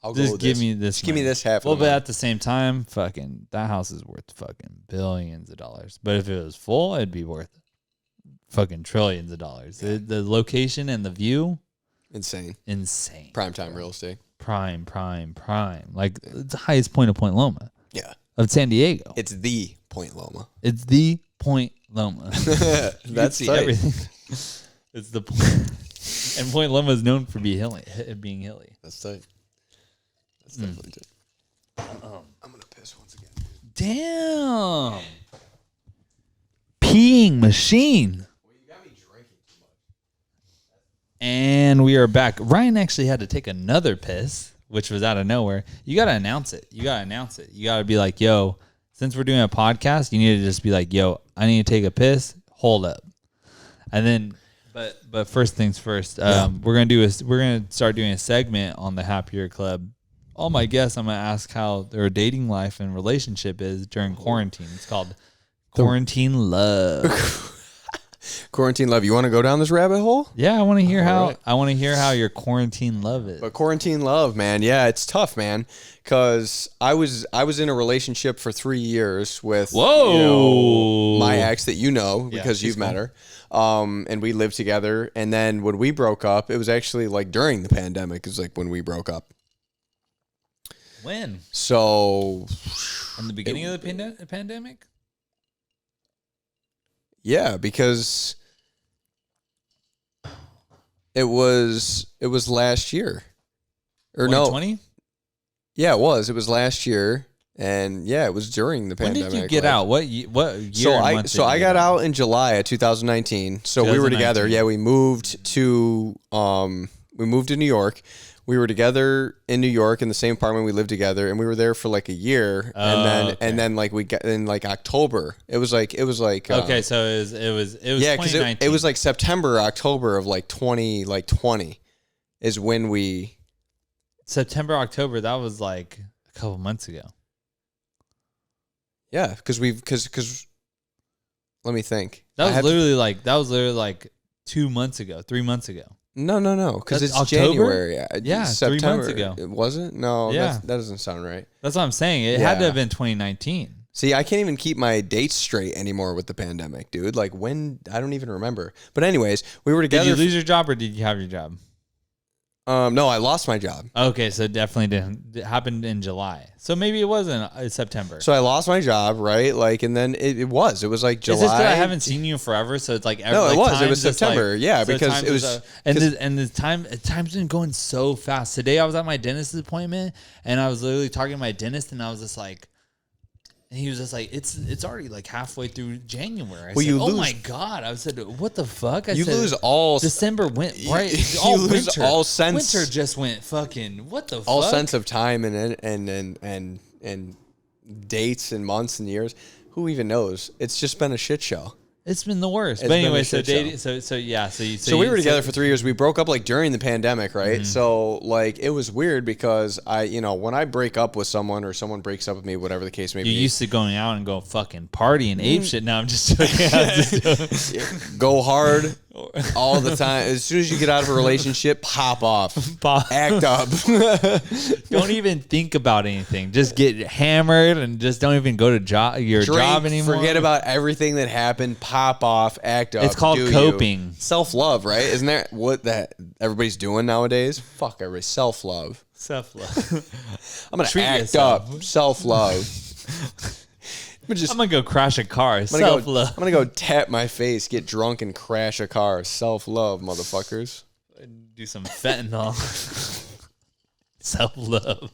I'll Just go with give this. me this. Just give me this half. Well, of the but money. at the same time, fucking that house is worth fucking billions of dollars. But if it was full, it'd be worth fucking trillions of dollars. Yeah. The location and the view, insane. Prime real estate. Prime. Like it's the highest point of Point Loma. Yeah. Of San Diego. It's the Point Loma. It's the Point Loma. That's see tight. everything. It's the point. And Point Loma is known for being hilly. That's tight. That's definitely tight. I'm gonna piss once again. Damn. Peeing machine. Well, you got me drinking too much. And we are back. Ryan actually had to take another piss, which was out of nowhere. You got to announce it. You got to be like, yo, since we're doing a podcast, you need to just be like, yo, I need to take a piss. Hold up. And then, but first things first, we're going to start doing a segment on the Happier Club. All my guests, I'm going to ask how their dating life and relationship is during quarantine. It's called Quarantine Love. Quarantine love. You want to go down this rabbit hole? Yeah, I want to hear how your quarantine love is. But quarantine love, man. Yeah, it's tough, man. Because I was in a relationship for 3 years with my ex that because you've met her. And we lived together. And then when we broke up, it was actually like during the pandemic. It was like when we broke up. When? So from the beginning of the pandemic? Yeah, because it was last year. Or 2020? No. Yeah, it was. It was last year. And yeah, it was during the pandemic. When did you get out? What year? So I got out in July of 2019. So we were together. Yeah, we moved to New York. We were together in New York in the same apartment. We lived together, and we were there for like a year. And then like we got in like October. It was like okay. So it was yeah, because 2019. it was like September, October of like 20 is when we September, October. That was like a couple months ago. Yeah, because let me think. That was literally like 2 months ago, 3 months ago. No, because it's October? January. Yeah, September. 3 months ago. It wasn't? No, Yeah. that doesn't sound right. That's what I'm saying. It had to have been 2019. See, I can't even keep my dates straight anymore with the pandemic, dude. Like when, I don't even remember. But anyways, we were together. Did you lose your job or did you have your job? No, I lost my job. Okay, so it definitely didn't. It happened in July. So maybe it was in September. So I lost my job, right? Like, and then it was like July. Is this because I haven't seen you forever? So it's like no, it was. It was September. Like, so because it was. Time's been going so fast. Today I was at my dentist's appointment and I was literally talking to my dentist and I was just like, and he was just like, it's already like halfway through January. I said, oh my God. I said, what the fuck? I said, lose all. December went right. You lose winter. all sense. Winter just went fucking. What the fuck? All sense of time and dates and months and years. Who even knows? It's just been a shit show. It's been the worst. It's but been anyway, a so shit dating, show. so We were together for 3 years. We broke up like during the pandemic, right? So like it was weird because when I break up with someone or someone breaks up with me, whatever the case may be. You used to going out and go fucking party and ape shit. Now I'm just joking. Go hard all the time. As soon as you get out of a relationship, pop off. Act up. Don't even think about anything. Just get hammered and just don't even go to your job anymore. Forget about everything that happened. Pop off. Act up. It's called coping. Self-love, right? Isn't that what that everybody's doing nowadays? Fuck everybody. Self-love. Self-love. I'm going to act yourself. up. Self-love. I'm going to go crash a car. Self-love. I'm going to go tap my face, get drunk, and crash a car. Self-love, motherfuckers. Do some fentanyl. Self-love.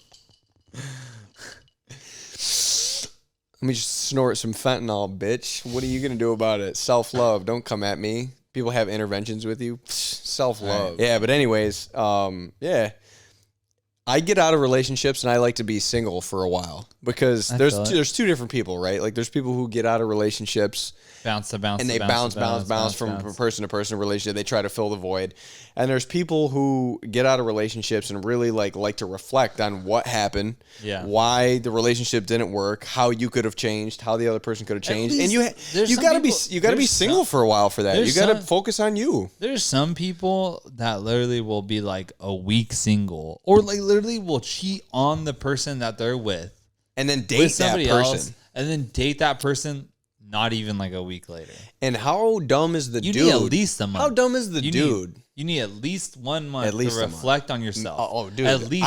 Let me just snort some fentanyl, bitch. What are you going to do about it? Self-love. Don't come at me. People have interventions with you. Self-love. Right. Yeah, but anyways, yeah. I get out of relationships and I like to be single for a while because there's two different people, right? Like there's people who get out of relationships bounce to bounce and they bounce from person to person relationship. They try to fill the void. And there's people who get out of relationships and really like to reflect on what happened, why the relationship didn't work, how you could have changed, how the other person could have changed. And you got to be single for a while for that. You got to focus on you. There's some people that literally will be like a week single or like literally will cheat on the person that they're with and then date somebody else and then date that person not even like a week later. And how dumb is the dude? You need at least a month. How dumb is the dude? You need at least 1 month to reflect on yourself. Oh, dude. At least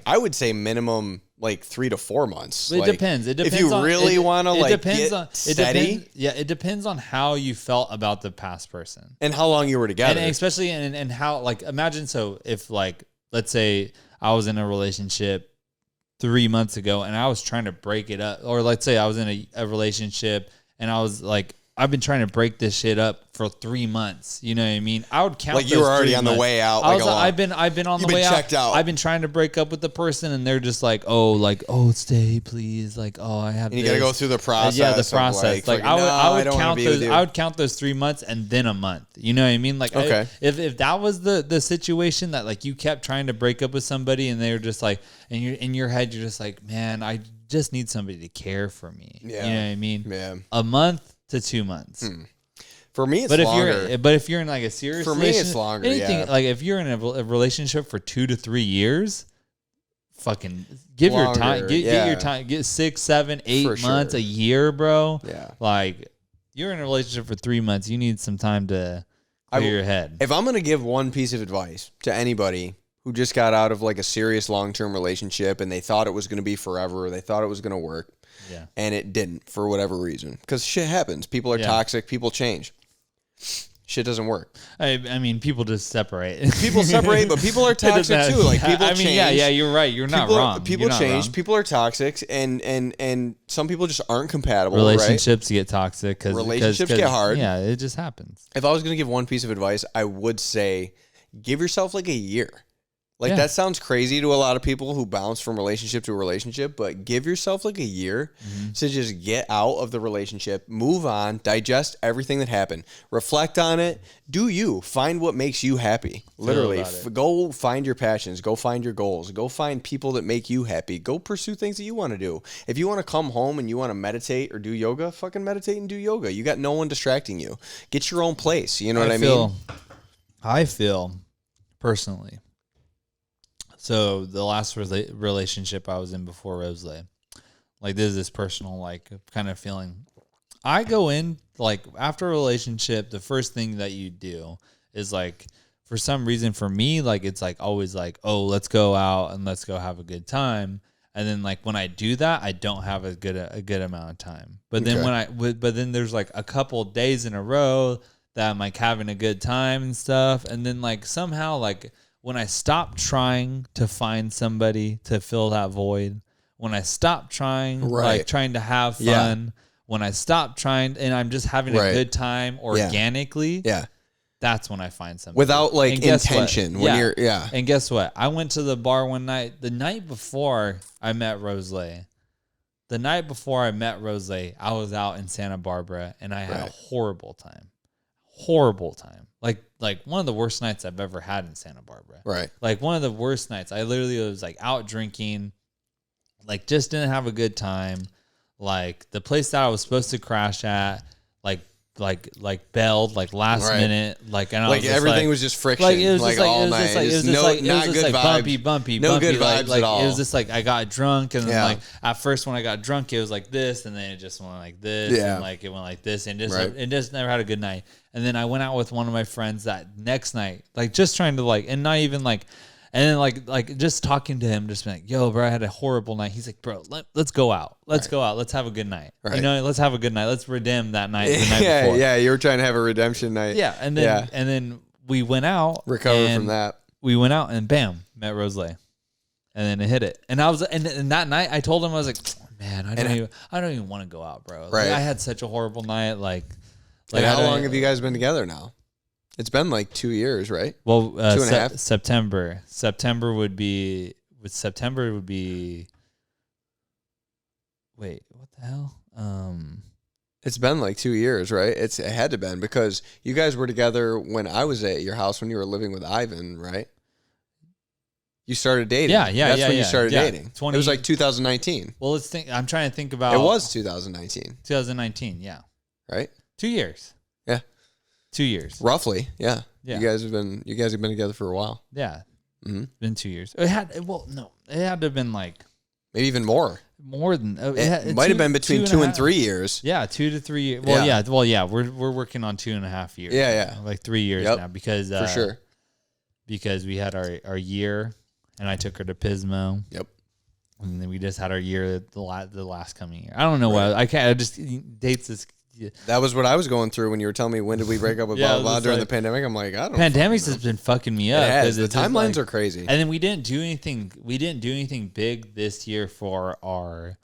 I would say minimum like 3 to 4 months. It depends. It depends. If you really want to like get steady. It depends on how you felt about the past person. And how long you were together. And especially and how like imagine if like let's say I was in a relationship 3 months ago and I was trying to break it up, or let's say I was in a relationship and I was like, I've been trying to break this shit up for 3 months. You know what I mean? I would count like you were already on the way out. I've been on the way out. I've been trying to break up with the person, and they're just like, oh, stay, please. Like, oh, I have. And you got to go through the process. Yeah, the process. Like I would count those 3 months and then a month. You know what I mean? Like, okay. If that was the situation that like you kept trying to break up with somebody, and they were just like, and you're in your head, you're just like, man, I just need somebody to care for me. Yeah. You know what I mean? Yeah. A month to 2 months. For me, it's longer. But if you're in like a serious relationship, me, it's longer. Like if you're in a relationship for 2 to 3 years, fucking give your time. Get your time. Get 6, 7, 8 months, a year, bro. Yeah. Like you're in a relationship for 3 months. You need some time to clear your head. If I'm gonna give one piece of advice to anybody who just got out of like a serious long-term relationship and they thought it was gonna be forever, or they thought it was gonna work. Yeah. And it didn't for whatever reason. Because shit happens. People are toxic. People change. Shit doesn't work. I mean, people just separate. People separate, but people are toxic too. Like people change. Yeah, you're right. You're not wrong. People change. People are toxic, and some people just aren't compatible. Relationships get toxic because relationships get hard. Yeah, it just happens. If I was gonna give one piece of advice, I would say, give yourself like a year. Like that sounds crazy to a lot of people who bounce from relationship to relationship, but give yourself like a year to just get out of the relationship, move on, digest everything that happened, reflect on it, do you, find what makes you happy. Literally, go find your passions, go find your goals, go find people that make you happy, go pursue things that you want to do. If you want to come home and you want to meditate or do yoga, fucking meditate and do yoga. You got no one distracting you. Get your own place. You know what I mean? I feel personally. So the last relationship I was in before Roselay, like this is this personal like kind of feeling. I go in like after a relationship, the first thing that you do is like for some reason for me like it's like always like, oh, let's go out and let's go have a good time. And then like when I do that, I don't have a good amount of time. But then but then there's like a couple days in a row that I'm like having a good time and stuff. And then like somehow like when I stop trying to find somebody to fill that void, when I stop trying, like trying to have fun, when I stop trying and I'm just having a good time organically, that's when I find somebody. Without like intention. And guess what? I went to the bar one night, the night before I met Roselay. the night before I met Rose, I was out in Santa Barbara and I had a horrible time. Like one of the worst nights I've ever had in Santa Barbara. Right. Like one of the worst nights. I literally was like out drinking, like just didn't have a good time. Like the place that I was supposed to crash at, like bailed like last minute, like and I like was everything like, was just friction, like it was like just like all it was night. just like it was just like it was just like bumpy, no good vibes like at all. It was just like I got drunk and then like at first when I got drunk it was like this and then it just went like this and like it went like this and it just never had a good night. And then I went out with one of my friends that next night, like just trying to like and not even like. And then like just talking to him, just being like, yo, bro, I had a horrible night. He's like, bro, let's go out. Let's go out. Let's have a good night. Right. You know, let's have a good night. Let's redeem that night. The night before. Yeah. You were trying to have a redemption night. Yeah. And then we went out. Recovered from that. We went out and bam, met Rose. And then it hit it. And I was and that night I told him, I was like, man, I don't even want to go out, bro. Like, right. I had such a horrible night. Like how long have you guys been together now? It's been like 2 years, right? Well, 2.5. September would be. Wait, what the hell? It's been like 2 years, right? It had to been because you guys were together when I was at your house when you were living with Ivan, right? You started dating. Yeah. That's when you started dating. It 20, was like 2019. Well, let's think. I'm trying to think about. It was 2019. 2019, yeah. Right. 2 years. Yeah. 2 years. Roughly, yeah. Yeah. You guys have been together for a while. Yeah. Mm-hmm. It's been 2 years. It had to have been like maybe even more. More than it might have been between 2 and 3 years. Yeah, 2 to 3 years. Well, yeah. We're working on 2.5 years. Yeah. Like 3 years now because for sure. Because we had our year, and I took her to Pismo. Yep. And then we just had our year the last coming year. I don't know what I can't. I just dates this. Yeah. That was what I was going through when you were telling me when did we break up with blah blah during the pandemic. I'm like, I don't. Pandemics has been fucking me up. It has. The timelines are crazy. And then we didn't do anything. We didn't do anything big this year for our.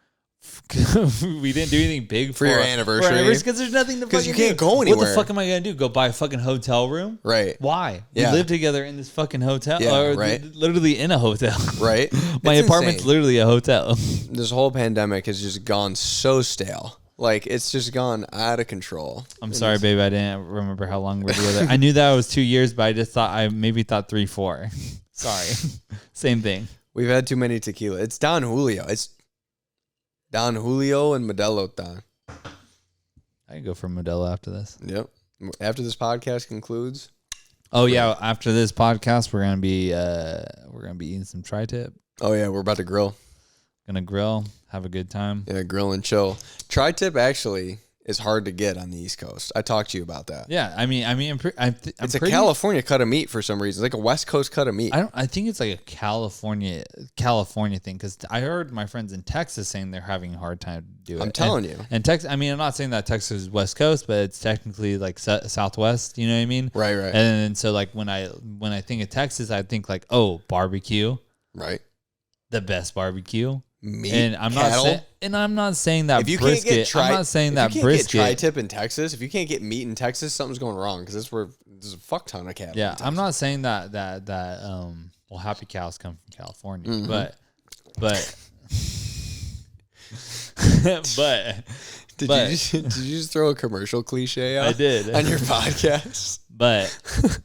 We didn't do anything big for your anniversary because there's nothing to. Because you can't go anywhere. What the fuck am I gonna do? Go buy a fucking hotel room? Right. Why? Yeah. We live together in this fucking hotel. Yeah. Right. Literally in a hotel. Right. My apartment's literally a hotel. This whole pandemic has just gone so stale. Like, it's just gone out of control. I'm sorry, babe. I didn't remember how long we're together. I knew that it was 2 years, but I just thought I maybe thought 3, 4. Sorry. Same thing. We've had too many tequila. It's Don Julio. It's Don Julio and Modelo time. I can go for Modelo after this. Yep. After this podcast concludes. Oh yeah, after this podcast, we're gonna be eating some tri-tip. Oh yeah, we're about to grill. Gonna grill, have a good time. Yeah, grill and chill. Tri-tip actually is hard to get on the East Coast. I talked to you about that. Yeah, I mean, it's a California cut of meat for some reason. It's like a West Coast cut of meat. I think it's like a California thing because I heard my friends in Texas saying they're having a hard time to do it. I'm telling you. And Texas, I mean, I'm not saying that Texas is West Coast, but it's technically like Southwest. You know what I mean? Right. And so like when I think of Texas, I think like barbecue. Right. The best barbecue. Meat, and I'm not saying that if you brisket. Can't get I'm not saying that if you can't brisket. Get tri-tip in Texas. If you can't get meat in Texas, something's going wrong because that's where there's a fuck ton of cattle. Yeah, I'm not saying that well, happy cows come from California, mm-hmm. but did you just throw a commercial cliche out? I did on your podcast, but.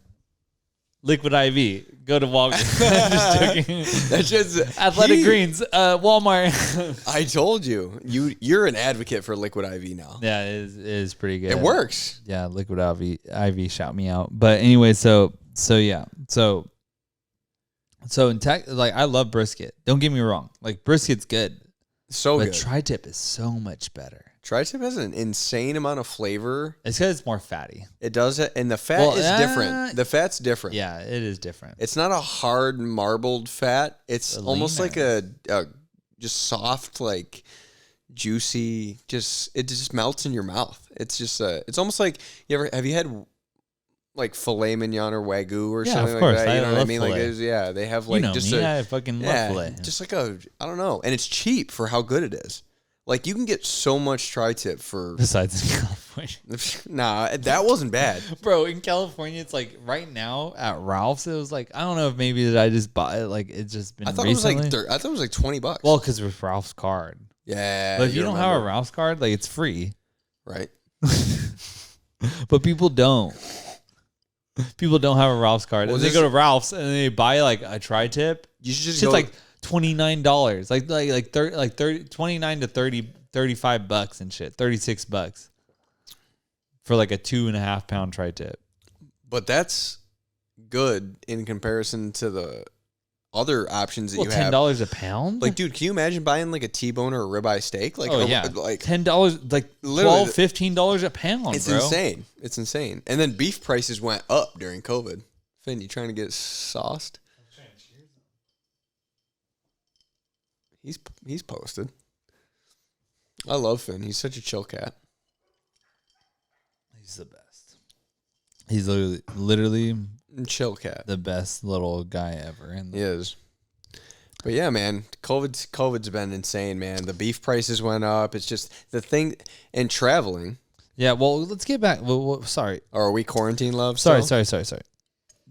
Liquid IV. Go to Walgreens. Just joking. That's just Athletic Greens. Walmart. I told you. You're an advocate for Liquid IV now. Yeah, it is pretty good. It works. Yeah, Liquid IV shout me out. But anyway, so yeah. So in tech, like I love brisket. Don't get me wrong. Like brisket's good. But good. Tri-tip is so much better. Tri-tip has an insane amount of flavor. It's because it's more fatty. It does it, and the fat is different. The fat's different. Yeah, it is different. It's not a hard marbled fat. It's almost like a just soft, like juicy. It just melts in your mouth. It's just it's almost like have you had like filet mignon or wagyu or something like that? You know what I mean? Filet. Like they have like I fucking love filet. Just like I don't know, and it's cheap for how good it is. Like, you can get so much tri-tip for... Besides in California. Nah, that wasn't bad. Bro, in California, it's like right now at Ralph's, it was like, I don't know if maybe that I just bought it. Like, it's just been recently. I thought it was like $20. Well, because it was Ralph's card. Yeah. But if you don't have a Ralph's card, like it's free. Right. But people don't. People don't have a Ralph's card. Well, and they go to Ralph's and they buy like a tri-tip. You should just Shit's go like $29. Like 30, 29 to 30, $35 and shit. $36 for like a 2.5 pound tri-tip. But that's good in comparison to the other options that you have. $10 a pound? Like, dude, can you imagine buying like a T-bone or a ribeye steak? Like, like $10, like $12, $15 a pound. It's bro. insane. It's insane. And then beef prices went up during COVID. Finn, you trying to get it sauced? He's posted. I love Finn. He's such a chill cat. He's the best. He's literally chill cat. The best little guy ever. He is. But yeah, man, COVID's been insane, man. The beef prices went up. It's just the thing. And traveling. Yeah, well, let's get back. Sorry. Or are we quarantine love? Sorry.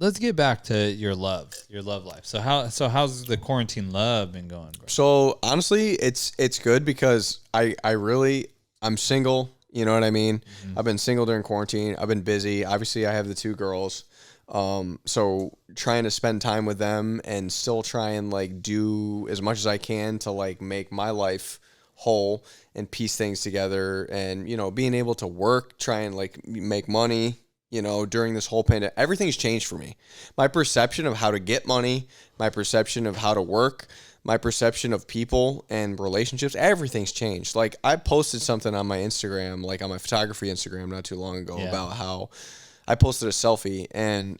Let's get back to your love life. So how's the quarantine love been going, bro? So honestly, it's good because I'm single. You know what I mean? Mm-hmm. I've been single during quarantine. I've been busy. Obviously, I have the 2 girls. So trying to spend time with them and still try and like do as much as I can to like make my life whole and piece things together, and, you know, being able to work, try and like make money, you know, during this whole pandemic. Everything's changed for me. My perception of how to get money, my perception of how to work, my perception of people and relationships, everything's changed. Like, I posted something on my Instagram, like on my photography Instagram not too long ago, about how I posted a selfie, and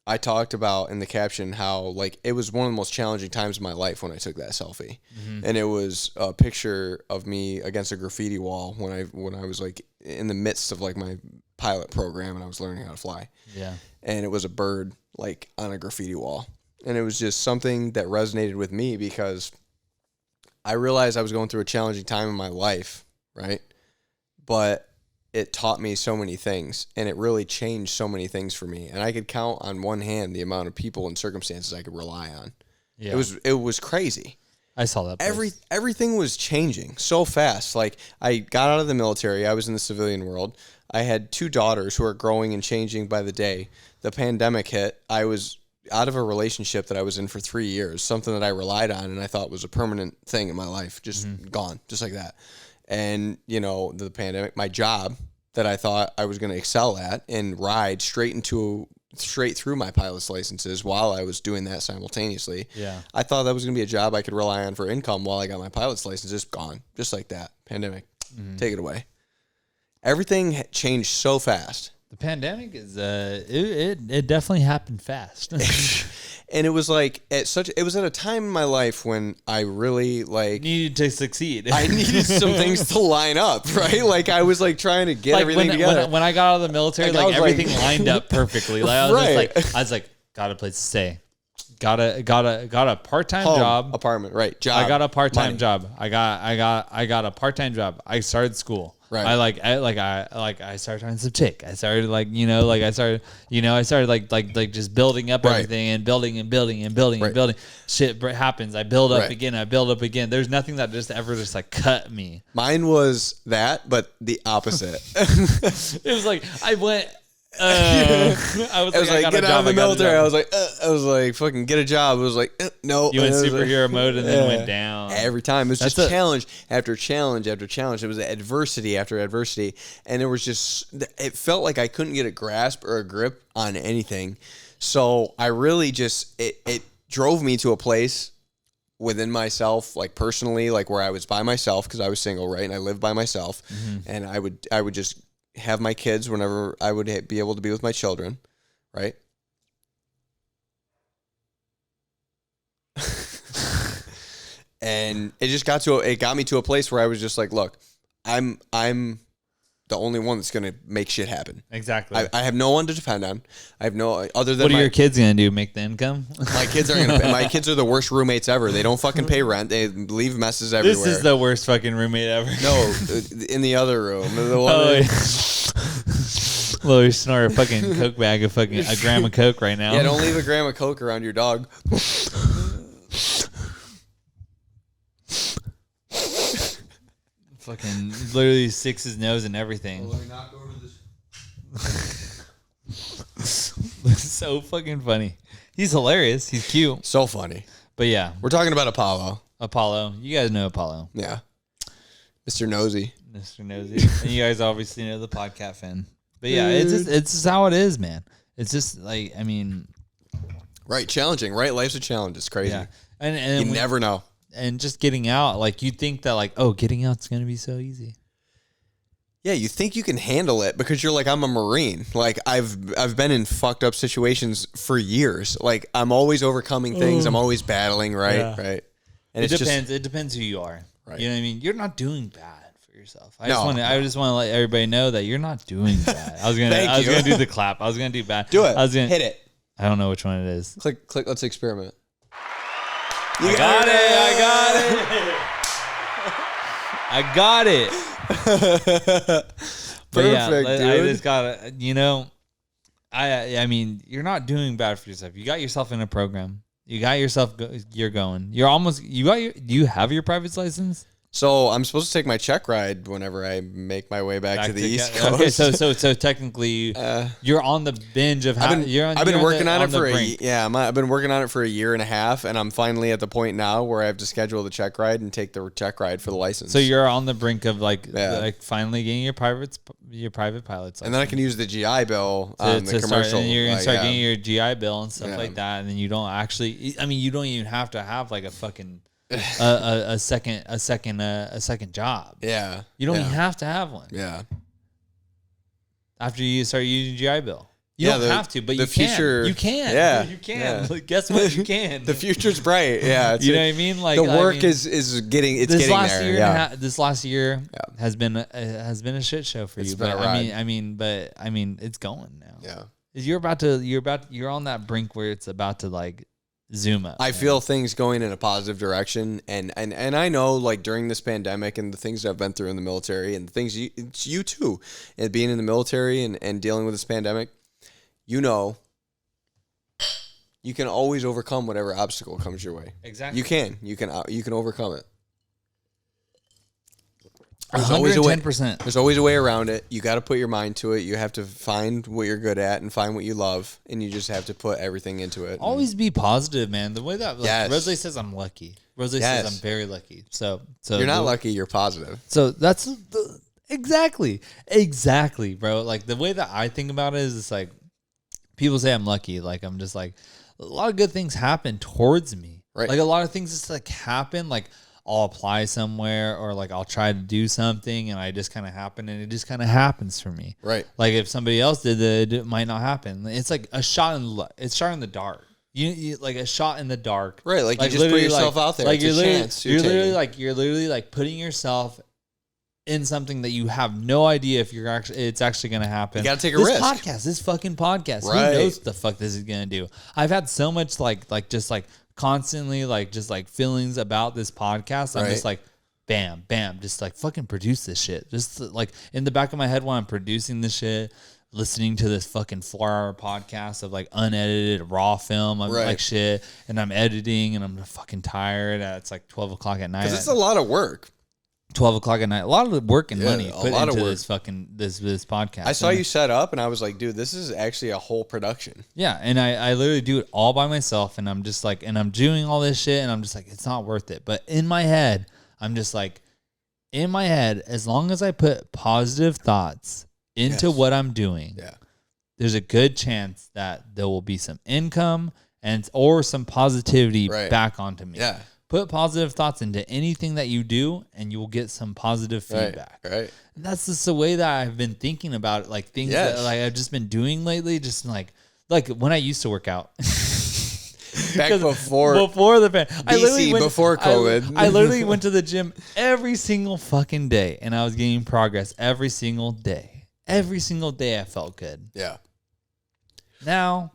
I talked about in the caption how like it was one of the most challenging times of my life when I took that selfie. Mm-hmm. And it was a picture of me against a graffiti wall when I was like in the midst of like my pilot program and I was learning how to fly. Yeah. And it was a bird like on a graffiti wall. And it was just something that resonated with me because I realized I was going through a challenging time in my life, right? But it taught me so many things, and it really changed so many things for me. And I could count on one hand the amount of people and circumstances I could rely on. Yeah. It was crazy. I saw that. Everything was changing so fast. Like, I got out of the military. I was in the civilian world. I had 2 daughters who are growing and changing by the day. The pandemic hit. I was out of a relationship that I was in for 3 years, something that I relied on and I thought was a permanent thing in my life, just gone, just like that. And, you know, the pandemic, my job that I thought I was going to excel at and ride straight through my pilot's licenses while I was doing that simultaneously. Yeah. I thought that was going to be a job I could rely on for income while I got my pilot's licenses. Gone. Just like that. Pandemic. Take it away. Everything changed so fast. The pandemic is it definitely happened fast. And it was like it was at a time in my life when I really like needed to succeed. I needed some things to line up, right? Like I was like trying to get like everything together. When I got out of the military, like everything lined up perfectly. Like I was like, got a place to stay. Got a part-time job. Apartment, right. Job. I got a part-time job. I got a part-time job. I started school. Right. I started trying some chick. I started I started like just building up everything and building and building and building and building. Shit happens. I build up again. I build up again. There's nothing that just ever just like cut me. Mine was that, but the opposite. It was like I went. I was like, get out of the military. I was like, fucking get a job. It was like, no. You went superhero mode and then went down. Every time. It was just challenge after challenge after challenge. It was adversity after adversity. And it was just, it felt like I couldn't get a grasp or a grip on anything. So I really just, it drove me to a place within myself, like personally, like where I was by myself because I was single, right? And I lived by myself. Mm-hmm. And I would just have my kids whenever I would be able to be with my children, right? And it got me to a place where I was just like, look, I'm the only one that's going to make shit happen. Exactly. I have no one to depend on. I have no other than what are your kids going to do? Make the income? My kids are the worst roommates ever. They don't fucking pay rent. They leave messes everywhere. This is the worst fucking roommate ever. No, in the other room. The one well, we snort a fucking Coke bag of fucking a gram of Coke right now. Yeah, don't leave a gram of Coke around your dog. Fucking literally sticks his nose and everything. Let me knock over this. So fucking funny. He's hilarious. He's cute. So funny. But yeah, We're talking about Apollo. Apollo. You guys know Apollo. Yeah. Mr. Nosy. Mr. Nosy. And you guys obviously know the podcast fan. But yeah, it's just how it is, man. It's just like, I mean. Right. Challenging, right? Life's a challenge. It's crazy. Yeah. And you never know. And just getting out, like you think that like, oh, getting out's going to be so easy. Yeah, you think you can handle it because you're like, I'm a Marine. Like I've been in fucked up situations for years. Like I'm always overcoming things. I'm always battling, right? Yeah. Right. And it depends. It depends who you are. Right. You know what I mean? You're not doing bad for yourself. I just want to let everybody know that you're not doing bad. I was gonna do the clap. I was gonna do bad. Do it. I was gonna hit it. I don't know which one it is. Click. Let's experiment. I got it. Perfect, dude. I just gotta, I mean, you're not doing bad for yourself. You got yourself in a program. You got yourself, you're going. Do you have your private license? So I'm supposed to take my check ride whenever I make my way back to the East Coast. Okay, so technically, you're on the binge of. I've been working on it for I've been working on it for a year and a half, and I'm finally at the point now where I have to schedule the check ride and take the check ride for the license. So you're on the brink of like finally getting your private pilot's license. And then I can use the GI Bill on the commercial. And you're gonna start getting your GI Bill and stuff like that, and then you don't actually. I mean, you don't even have to have like a fucking. a second job. Yeah. You don't even have to have one. Yeah. After you start using GI Bill. You don't have to, but you can. You can. Yeah. You can. Yeah. Guess what? You can. The future's bright. Yeah. You know what I mean? Like the work is getting there. This last year has been a shit show for you. But I mean, it's going now. Yeah. You're on that brink where it's about to like zoom up. I feel things going in a positive direction, and I know like during this pandemic and the things that I've been through in the military and the things you too, and being in the military and dealing with this pandemic, you can always overcome whatever obstacle comes your way. Exactly. You can overcome it. There's always a way. There's always a way around it. You got to put your mind to it. You have to find what you're good at and find what you love, and you just have to put everything into it. Always be positive, man. The way that Rosalie says, I'm lucky. Rosalie says I'm very lucky. So you're not lucky. You're positive. So that's exactly, bro. Like the way that I think about it is, it's like people say I'm lucky. Like I'm just like a lot of good things happen towards me. Right. Like a lot of things just like happen. Like I'll apply somewhere, or like I'll try to do something and I just kind of happen, and it just kind of happens for me. Right. Like if somebody else did it might not happen. It's like a shot in the dark. You like a shot in the dark. Right. Like you just put yourself out there. Like you're literally like putting yourself in something that you have no idea if it's actually going to happen. You got to take a risk. This fucking podcast. Right. Who knows what the fuck this is going to do? I've had so much like constantly like just like feelings about this podcast. I'm just like, bam, just like fucking produce this shit. Just like in the back of my head while I'm producing this shit, listening to this fucking 4-hour podcast of like unedited raw film. I'm like shit, and I'm editing, and I'm fucking tired. It's like 12 o'clock at night. Because it's a lot of work. 12 o'clock at night. A lot of work and money put into this fucking this podcast. I saw you set up, and I was like, dude, this is actually a whole production. Yeah, and I literally do it all by myself, and I'm just like, and I'm doing all this shit, and I'm just like, it's not worth it. But in my head, I'm just like, as long as I put positive thoughts into what I'm doing, there's a good chance that there will be some income or some positivity back onto me. Yeah. Put positive thoughts into anything that you do, and you will get some positive feedback. Right. And that's just the way that I've been thinking about it, like things that like I've just been doing lately. Just like when I used to work out. Back before the pandemic, before COVID. I literally went to the gym every single fucking day, and I was getting progress every single day. Every single day, I felt good. Yeah. Now,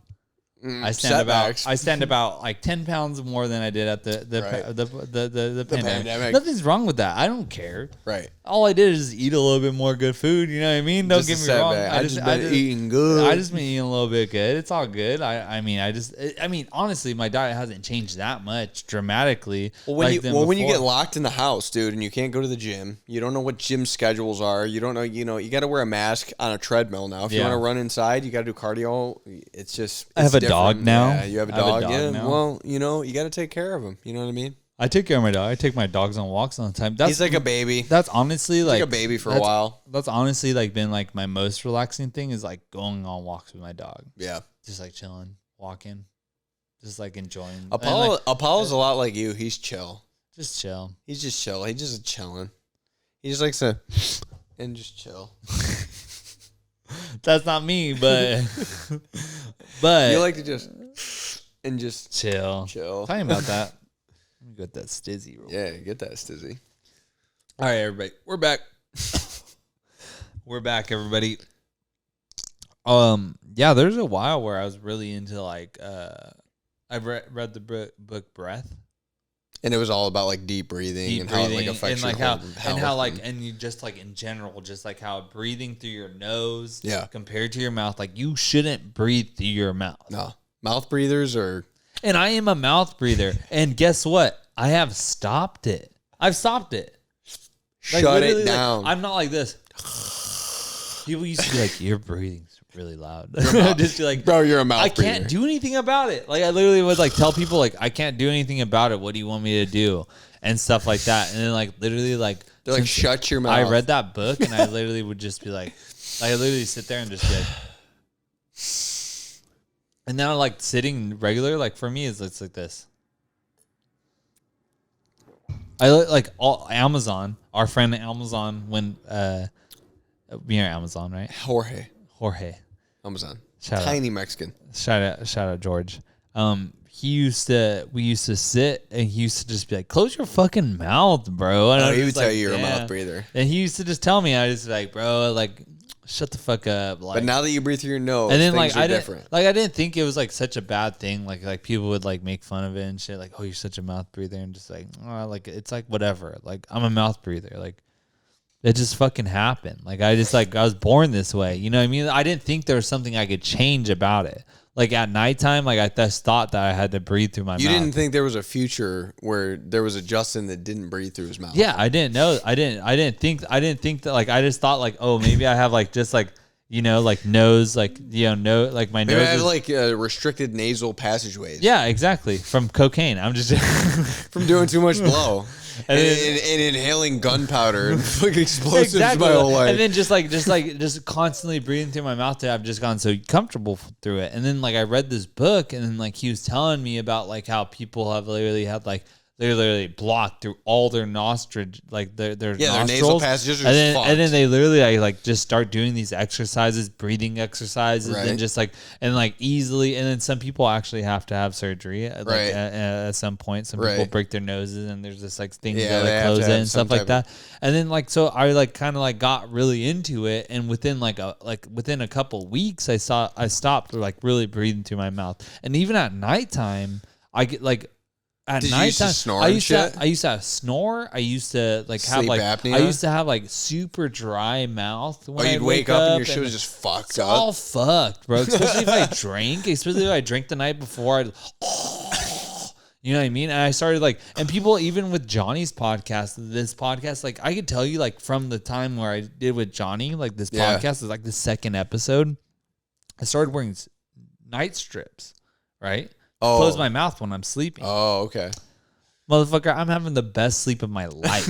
I stand about like 10 pounds more than I did at the pandemic. Nothing's wrong with that. I don't care. Right. All I did is just eat a little bit more good food. You know what I mean? Don't get me wrong. I just been eating good. I just been eating a little bit good. It's all good. I mean, honestly, my diet hasn't changed that much dramatically. Well, when you get locked in the house, dude, and you can't go to the gym, you don't know what gym schedules are. You don't know. You got to wear a mask on a treadmill now. If you want to run inside, you got to do cardio. It's just. I have a dog now. Yeah, you have a dog. Now. Well, you got to take care of him. You know what I mean? I take care of my dog. I take my dogs on walks all the time. He's like a baby. That's honestly like a baby for a while. That's honestly like been like my most relaxing thing is like going on walks with my dog. Yeah. Just like chilling, walking, just like enjoying. Apollo's a lot like you. He's chill. Just chill. He's just chill. He's just chilling. He just likes to and just chill. That's not me, but you like to just chill. Talking about that. Let me get that stizzy. Get that stizzy. All right, everybody, we're back. We're back, everybody. Yeah, there's a while where I was really into like I read the book Breath. And it was all about like deep breathing how it like affects your health. And you just like in general, just like how breathing through your nose compared to your mouth, like you shouldn't breathe through your mouth. No. Mouth breathers are. And I am a mouth breather. And guess what? I have stopped it. I've stopped it. Like, shut it down. Like, I'm not like this. People used to be like, your breathing's really loud. Just be like, bro, you're a mouth breather. I can't do anything about it. Like I literally would like tell people like, I can't do anything about it. What do you want me to do? And stuff like that. And then like literally like. They're like, shut your mouth. I read that book and I literally would just be like, I literally sit there and just be like. And now, like sitting regular, like for me, it's like this. I like all Amazon. Our friend Amazon, when we are Amazon, right? Jorge, Amazon, tiny out. Mexican. Shout out George. We used to sit and he used to just be like, close your fucking mouth, bro. And he would tell you you're a mouth breather. And he used to just tell me, I just like, bro, like. Shut the fuck up. Like, but now that you breathe through your nose, and then things like are different. I didn't think it was like such a bad thing. Like people would like make fun of it and shit. Like, oh, you're such a mouth breather, and just like, oh, like it's like whatever. Like I'm a mouth breather. Like it just fucking happened. Like I was born this way. You know what I mean? I didn't think there was something I could change about it. Like at nighttime, like I just thought that I had to breathe through my mouth. You didn't think there was a future where there was a Justin that didn't breathe through his mouth. Yeah, I didn't know. I didn't think that. Like I just thought like, oh, maybe I have like just like. You know, like nose, like, you know, like my nose. Maybe I have like restricted nasal passageways. Yeah, exactly. From cocaine. I'm just. From doing too much blow. and inhaling gunpowder and fucking explosives my whole life. And then just constantly breathing through my mouth till I've just gotten so comfortable through it. And then like I read this book and then like he was telling me about like how people have literally had like, they're literally blocked through all their nostrils, like their nostrils. Their nasal passages are and then they literally like just start doing these exercises, breathing exercises, and just like and like easily. And then some people actually have to have surgery at some point. Some people break their noses, and there's this like things that like close in and stuff like that. And then like so I like kind of like got really into it, and within within a couple weeks, I stopped like really breathing through my mouth, and even at nighttime, I get like. At nighttime, I used to snore. I used to like have like apnea? I used to have like super dry mouth. When you'd wake up and your shit was just fucked up. All fucked, bro. Especially if I drank. Especially if I drank the night before. You know what I mean? And I started like, and people even with Johnny's podcast, this podcast, like I could tell you like from the time where I did with Johnny, like this podcast is like the second episode. I started wearing night strips, right? Close my mouth when I'm sleeping. Oh, okay. Motherfucker, I'm having the best sleep of my life.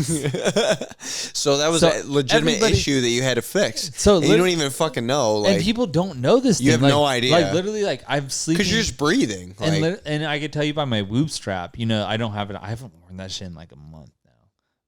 So that was a legitimate issue that you had to fix. So you don't even fucking know. Like, and people don't know this. You have no idea. Like literally, like I'm sleeping because you're just breathing. Like, and I can tell you by my whoop strap. You know, I don't have it. I haven't worn that shit in like a month now.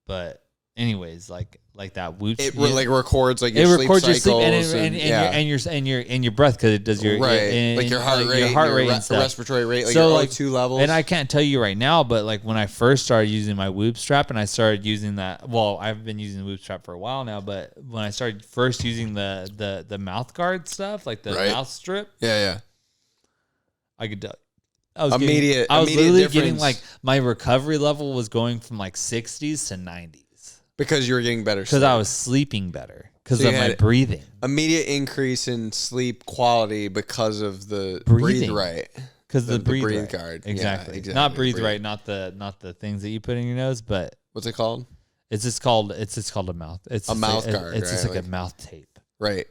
But anyways, like that whoop. It like records like your sleep cycles and your breath because it does your like your heart rate, and stuff. Respiratory rate, like so your O2 levels. And I can't tell you right now, but like when I first started using my whoop strap and I started using that, well, I've been using the whoop strap for a while now, but when I started first using the mouth guard stuff, like the mouth strip, I could. Immediate literally difference. getting like my recovery level was going from like 60s to 90s because you were getting better. Because I was sleeping better because So of you my had breathing. Immediate increase in sleep quality because of the Breathing. breathe right. Because the breathe right. guard. Exactly. Yeah, exactly. Not breathe right. Not the things that you put in your nose, but what's it called? It's just called a mouth. It's a mouth like, guard. It's just right? like a mouth tape. Right.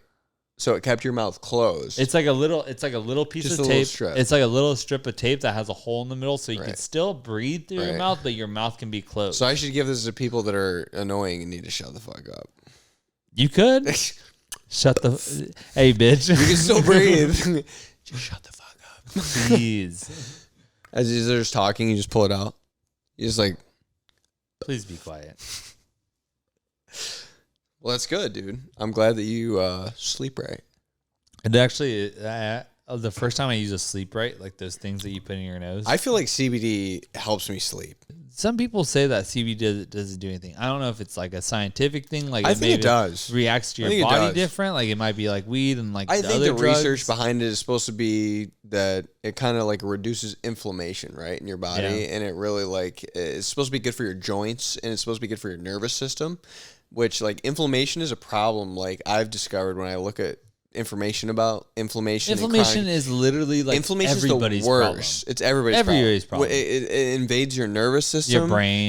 So it kept your mouth closed. It's like a little piece Just of a tape. little strip. It's like a little strip of tape that has a hole in the middle, so you can Right. still breathe through your Right. mouth, but your mouth can be closed. So I should give this to people that are annoying and need to shut the fuck up. You could shut the. Hey, bitch. You can still breathe. Just shut the fuck up. Please. As they're just talking, you just pull it out. You just like. Please be quiet. Well, that's good, dude. I'm glad that you sleep right. And actually, the first time I use a sleep right, like those things that you put in your nose. I feel like CBD helps me sleep. Some people say that CBD doesn't do anything. I don't know if it's like a scientific thing. Like I think it does. Reacts to your body different. Like it might be like weed and like I think other the drugs. research behind it is supposed to be that it kind of like reduces inflammation, right, in your body, and it really like it's supposed to be good for your joints and it's supposed to be good for your nervous system. Which like inflammation is a problem. Like I've discovered when I look at information about inflammation. Inflammation is literally like everybody's problem. It's everybody's problem. problem. It invades your nervous system,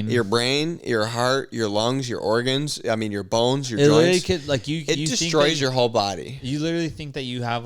your brain, your heart, your lungs, your organs. I mean, your bones, your joints. It destroys your whole body. You literally think that you have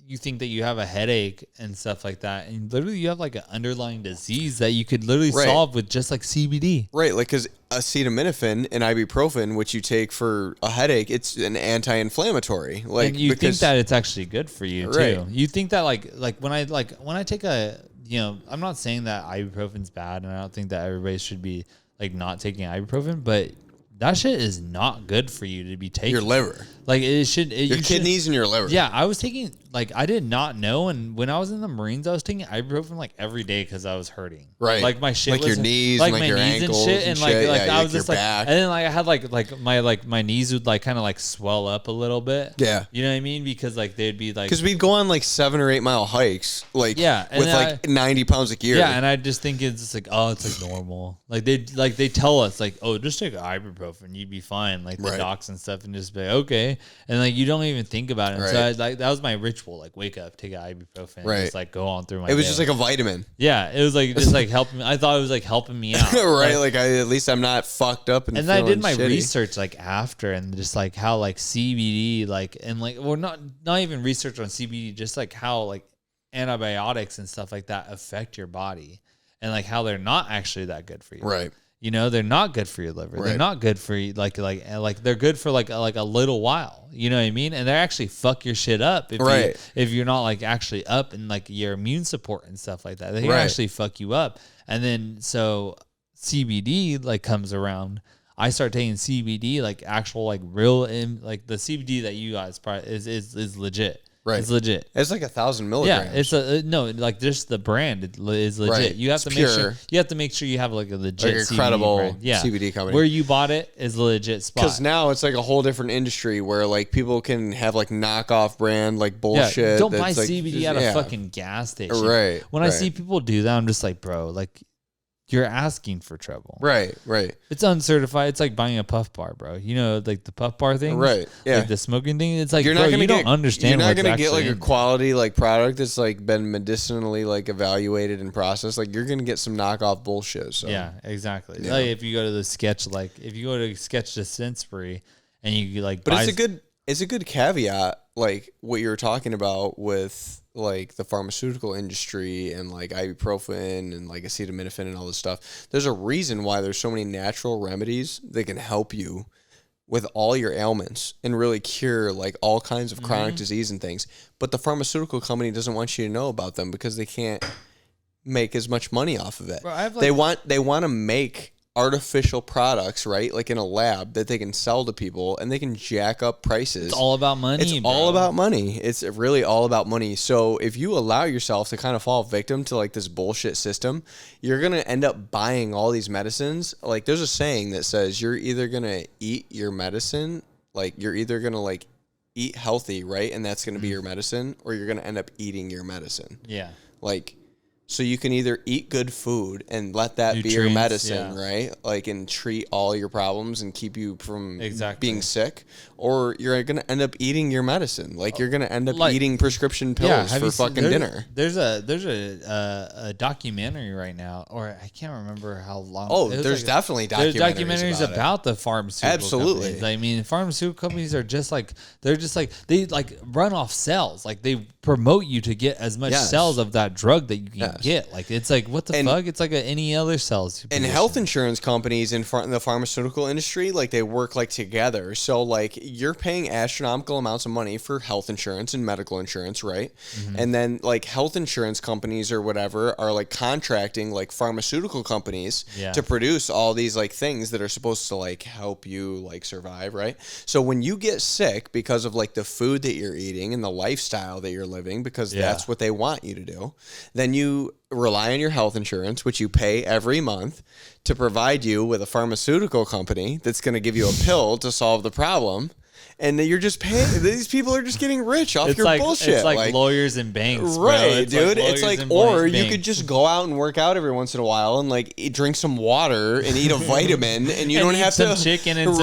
you think that you have a headache and stuff like that, and literally you have like an underlying disease that you could literally solve with just like CBD. Right, like because acetaminophen and ibuprofen, which you take for a headache, it's an anti-inflammatory. Like, and you think that it's actually good for you too. You think that like when I take I'm not saying that ibuprofen's bad, and I don't think that everybody should be like not taking ibuprofen, but that shit is not good for you to be taking. Your liver. Like it should. Your kidneys and your liver. Yeah, I was taking I did not know, and when I was in the Marines, I was taking ibuprofen like every day because I was hurting. Right. Like my shit, like was, your knees, like my your knees ankles and shit, and I was just like, back. and then like I had like my knees would like kind of like swell up a little bit. Yeah. You know what I mean? Because like they'd be like, because we'd go on like 7 or 8 mile hikes, like with like 90 pounds of gear. Yeah, and I just think it's just like, oh, it's like normal. Like they tell us like, oh, just take ibuprofen, you'd be fine. Like the docs and stuff, and just be like, okay, and like you don't even think about it. So that was my ritual. Like wake up, take an ibuprofen, and just like go on through my. It was day. just like a vitamin. Yeah, it was like just like helping. I thought it was like helping me out. Right, like at least I'm not fucked up and I did my shitty. research like after, and just like how like CBD not even research on CBD, just like how like antibiotics and stuff like that affect your body, and like how they're not actually that good for you. Right. You know, they're not good for your liver. Right. They're not good for you. Like they're good for like a little while. You know what I mean? And they actually fuck your shit up if you're not like actually up and like your immune support and stuff like that. They can actually fuck you up. And then so CBD like comes around. I start taking CBD like actual like real like the CBD that you got is legit. Right. It's legit. It's like 1,000 milligrams. Yeah, no, like just the brand is legit. Right. You have to make sure you have like a legit, like a credible CBD brand. Yeah. CBD company. Where you bought it is a legit spot. Because now it's like a whole different industry where like people can have like knockoff brand like bullshit. Yeah, don't buy like, CBD at a fucking gas station. Right. When I see people do that, I'm just like, bro, like you're asking for trouble. Right. It's uncertified. It's like buying a puff bar, bro. You know, like the puff bar thing. Right. Yeah. Like the smoking thing. It's like, you don't understand. You're not gonna get like a quality like product that's like been medicinally like evaluated and processed. Like you're gonna get some knockoff bullshit. So yeah, exactly. Yeah. Like if you go to the Sketch, like if you go to Sketch Dispensary and you like, but it's a good caveat, like what you're talking about with like the pharmaceutical industry and like ibuprofen and like acetaminophen and all this stuff. There's a reason why there's so many natural remedies that can help you with all your ailments and really cure like all kinds of chronic disease and things. But the pharmaceutical company doesn't want you to know about them because they can't make as much money off of it. Bro, they want to make artificial products, right? Like in a lab that they can sell to people and they can jack up prices. It's all about money. It's all about money. It's really all about money. So if you allow yourself to kind of fall victim to like this bullshit system, you're going to end up buying all these medicines. Like there's a saying that says you're either going to eat your medicine, like you're either going to like eat healthy, right? And that's going to be your medicine, or you're going to end up eating your medicine. Yeah. Like, so you can either eat good food and let that be your medicine, right? Like, and treat all your problems and keep you from being sick, or you're going to end up eating your medicine. Like, you're going to end up eating prescription pills for fucking dinner. There's a documentary right now, or I can't remember how long. Oh, there's definitely documentaries about the pharmaceutical Absolutely. companies. I mean, pharmaceutical companies are just like, they like run off cells. Like, they promote you to get as much cells of that drug that you can get. Like, it's like, what the fuck? It's like any other cells. And health insurance companies in the pharmaceutical industry, like, they work like together. So like, you're paying astronomical amounts of money for health insurance and medical insurance, right? Mm-hmm. And then like health insurance companies or whatever are like contracting like pharmaceutical companies to produce all these like things that are supposed to like help you like survive, right? So when you get sick because of like the food that you're eating and the lifestyle that you're living, because that's what they want you to do, then you rely on your health insurance, which you pay every month, to provide you with a pharmaceutical company that's going to give you a pill to solve the problem. And you're just paying. These people are just getting rich off your bullshit. It's like lawyers and banks, right, dude? It's like, or you could just go out and work out every once in a while and like drink some water and eat a vitamin, and you don't have some to chicken and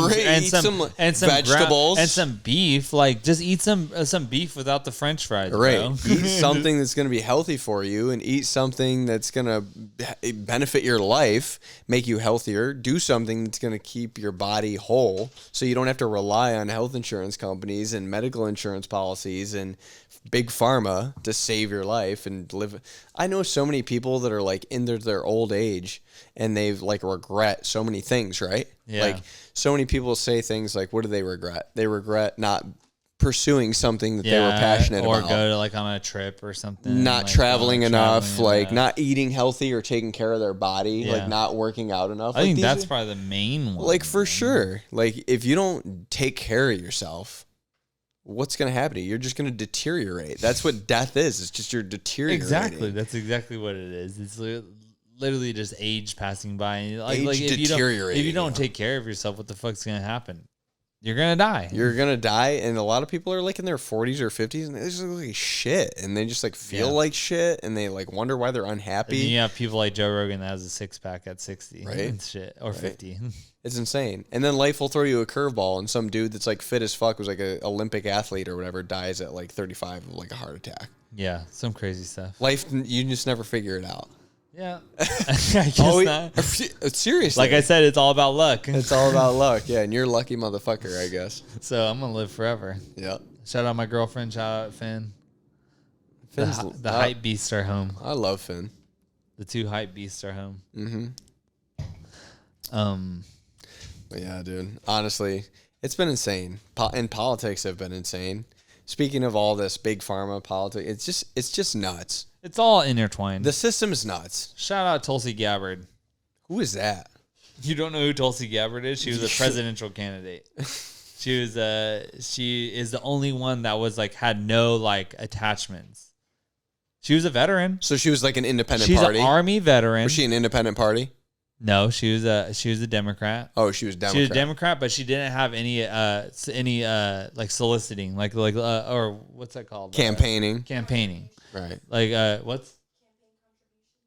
some vegetables and some beef. Like, just eat some beef without the French fries, right? Bro. Eat something that's going to be healthy for you, and eat something that's going to benefit your life, make you healthier. Do something that's going to keep your body whole, so you don't have to rely on health insurance companies and medical insurance policies and big pharma to save your life and live. I know so many people that are like in their old age and they've like regret so many things, right? Yeah. Like, so many people say things like, what do they regret? They regret not pursuing something that they were passionate about, or go to like on a trip or something, not like traveling enough, like not eating healthy or taking care of their body, like not working out enough. I think that's probably the main one. Like, for sure. Like, if you don't take care of yourself, what's going to happen to you? You're just going to deteriorate. That's what death is. It's just you're deteriorating. Exactly. That's exactly what it is. It's literally just age passing by. Like, deteriorating. If you don't take care of yourself, what the fuck's going to happen? You're going to die. You're going to die. And a lot of people are like in their 40s or 50s and they just look like shit. And they just like feel like shit. And they like wonder why they're unhappy. And you have people like Joe Rogan that has a six pack at 60. Right. And shit. Or 50. It's insane. And then life will throw you a curveball and some dude that's like fit as fuck, was like an Olympic athlete or whatever, dies at like 35 of like a heart attack. Yeah. Some crazy stuff. Life, you just never figure it out. Yeah. I guess not. Seriously. Like I said, it's all about luck. It's all about luck. Yeah, and you're a lucky motherfucker, I guess. So I'm going to live forever. Yeah. Shout out my girlfriend. Shout out Finn. The hype beasts are home. I love Finn. The two hype beasts are home. But yeah, dude. Honestly, it's been insane. And politics have been insane. Speaking of all this big pharma politics, it's just nuts. It's all intertwined. The system is nuts. Shout out Tulsi Gabbard. Who is that? You don't know who Tulsi Gabbard is? She was a presidential candidate. She is the only one that was like had no like attachments. She was a veteran. So she was like an independent She's party. She's an Army veteran. Was she an independent party? No, she was a Democrat. Oh, she was Democrat. She was a Democrat, but she didn't have any like soliciting, like or what's that called? Campaigning. Campaigning. Right. Like what's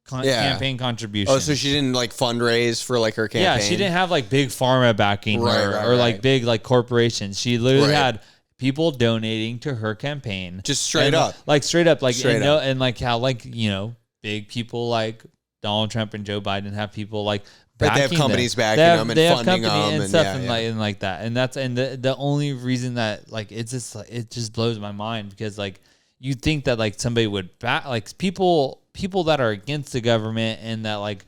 campaign contribution? Oh, so she didn't like fundraise for like her campaign. Yeah, she didn't have like big pharma backing or like big like corporations. She literally had people donating to her campaign. Just straight up. Like straight up. Like and like how like, you know, big people like Donald Trump and Joe Biden have people like backing they have companies them. backing them and funding them and stuff and like that. And that's the only reason that like it's just like it just blows my mind, because like you think that like somebody would back like people that are against the government and that like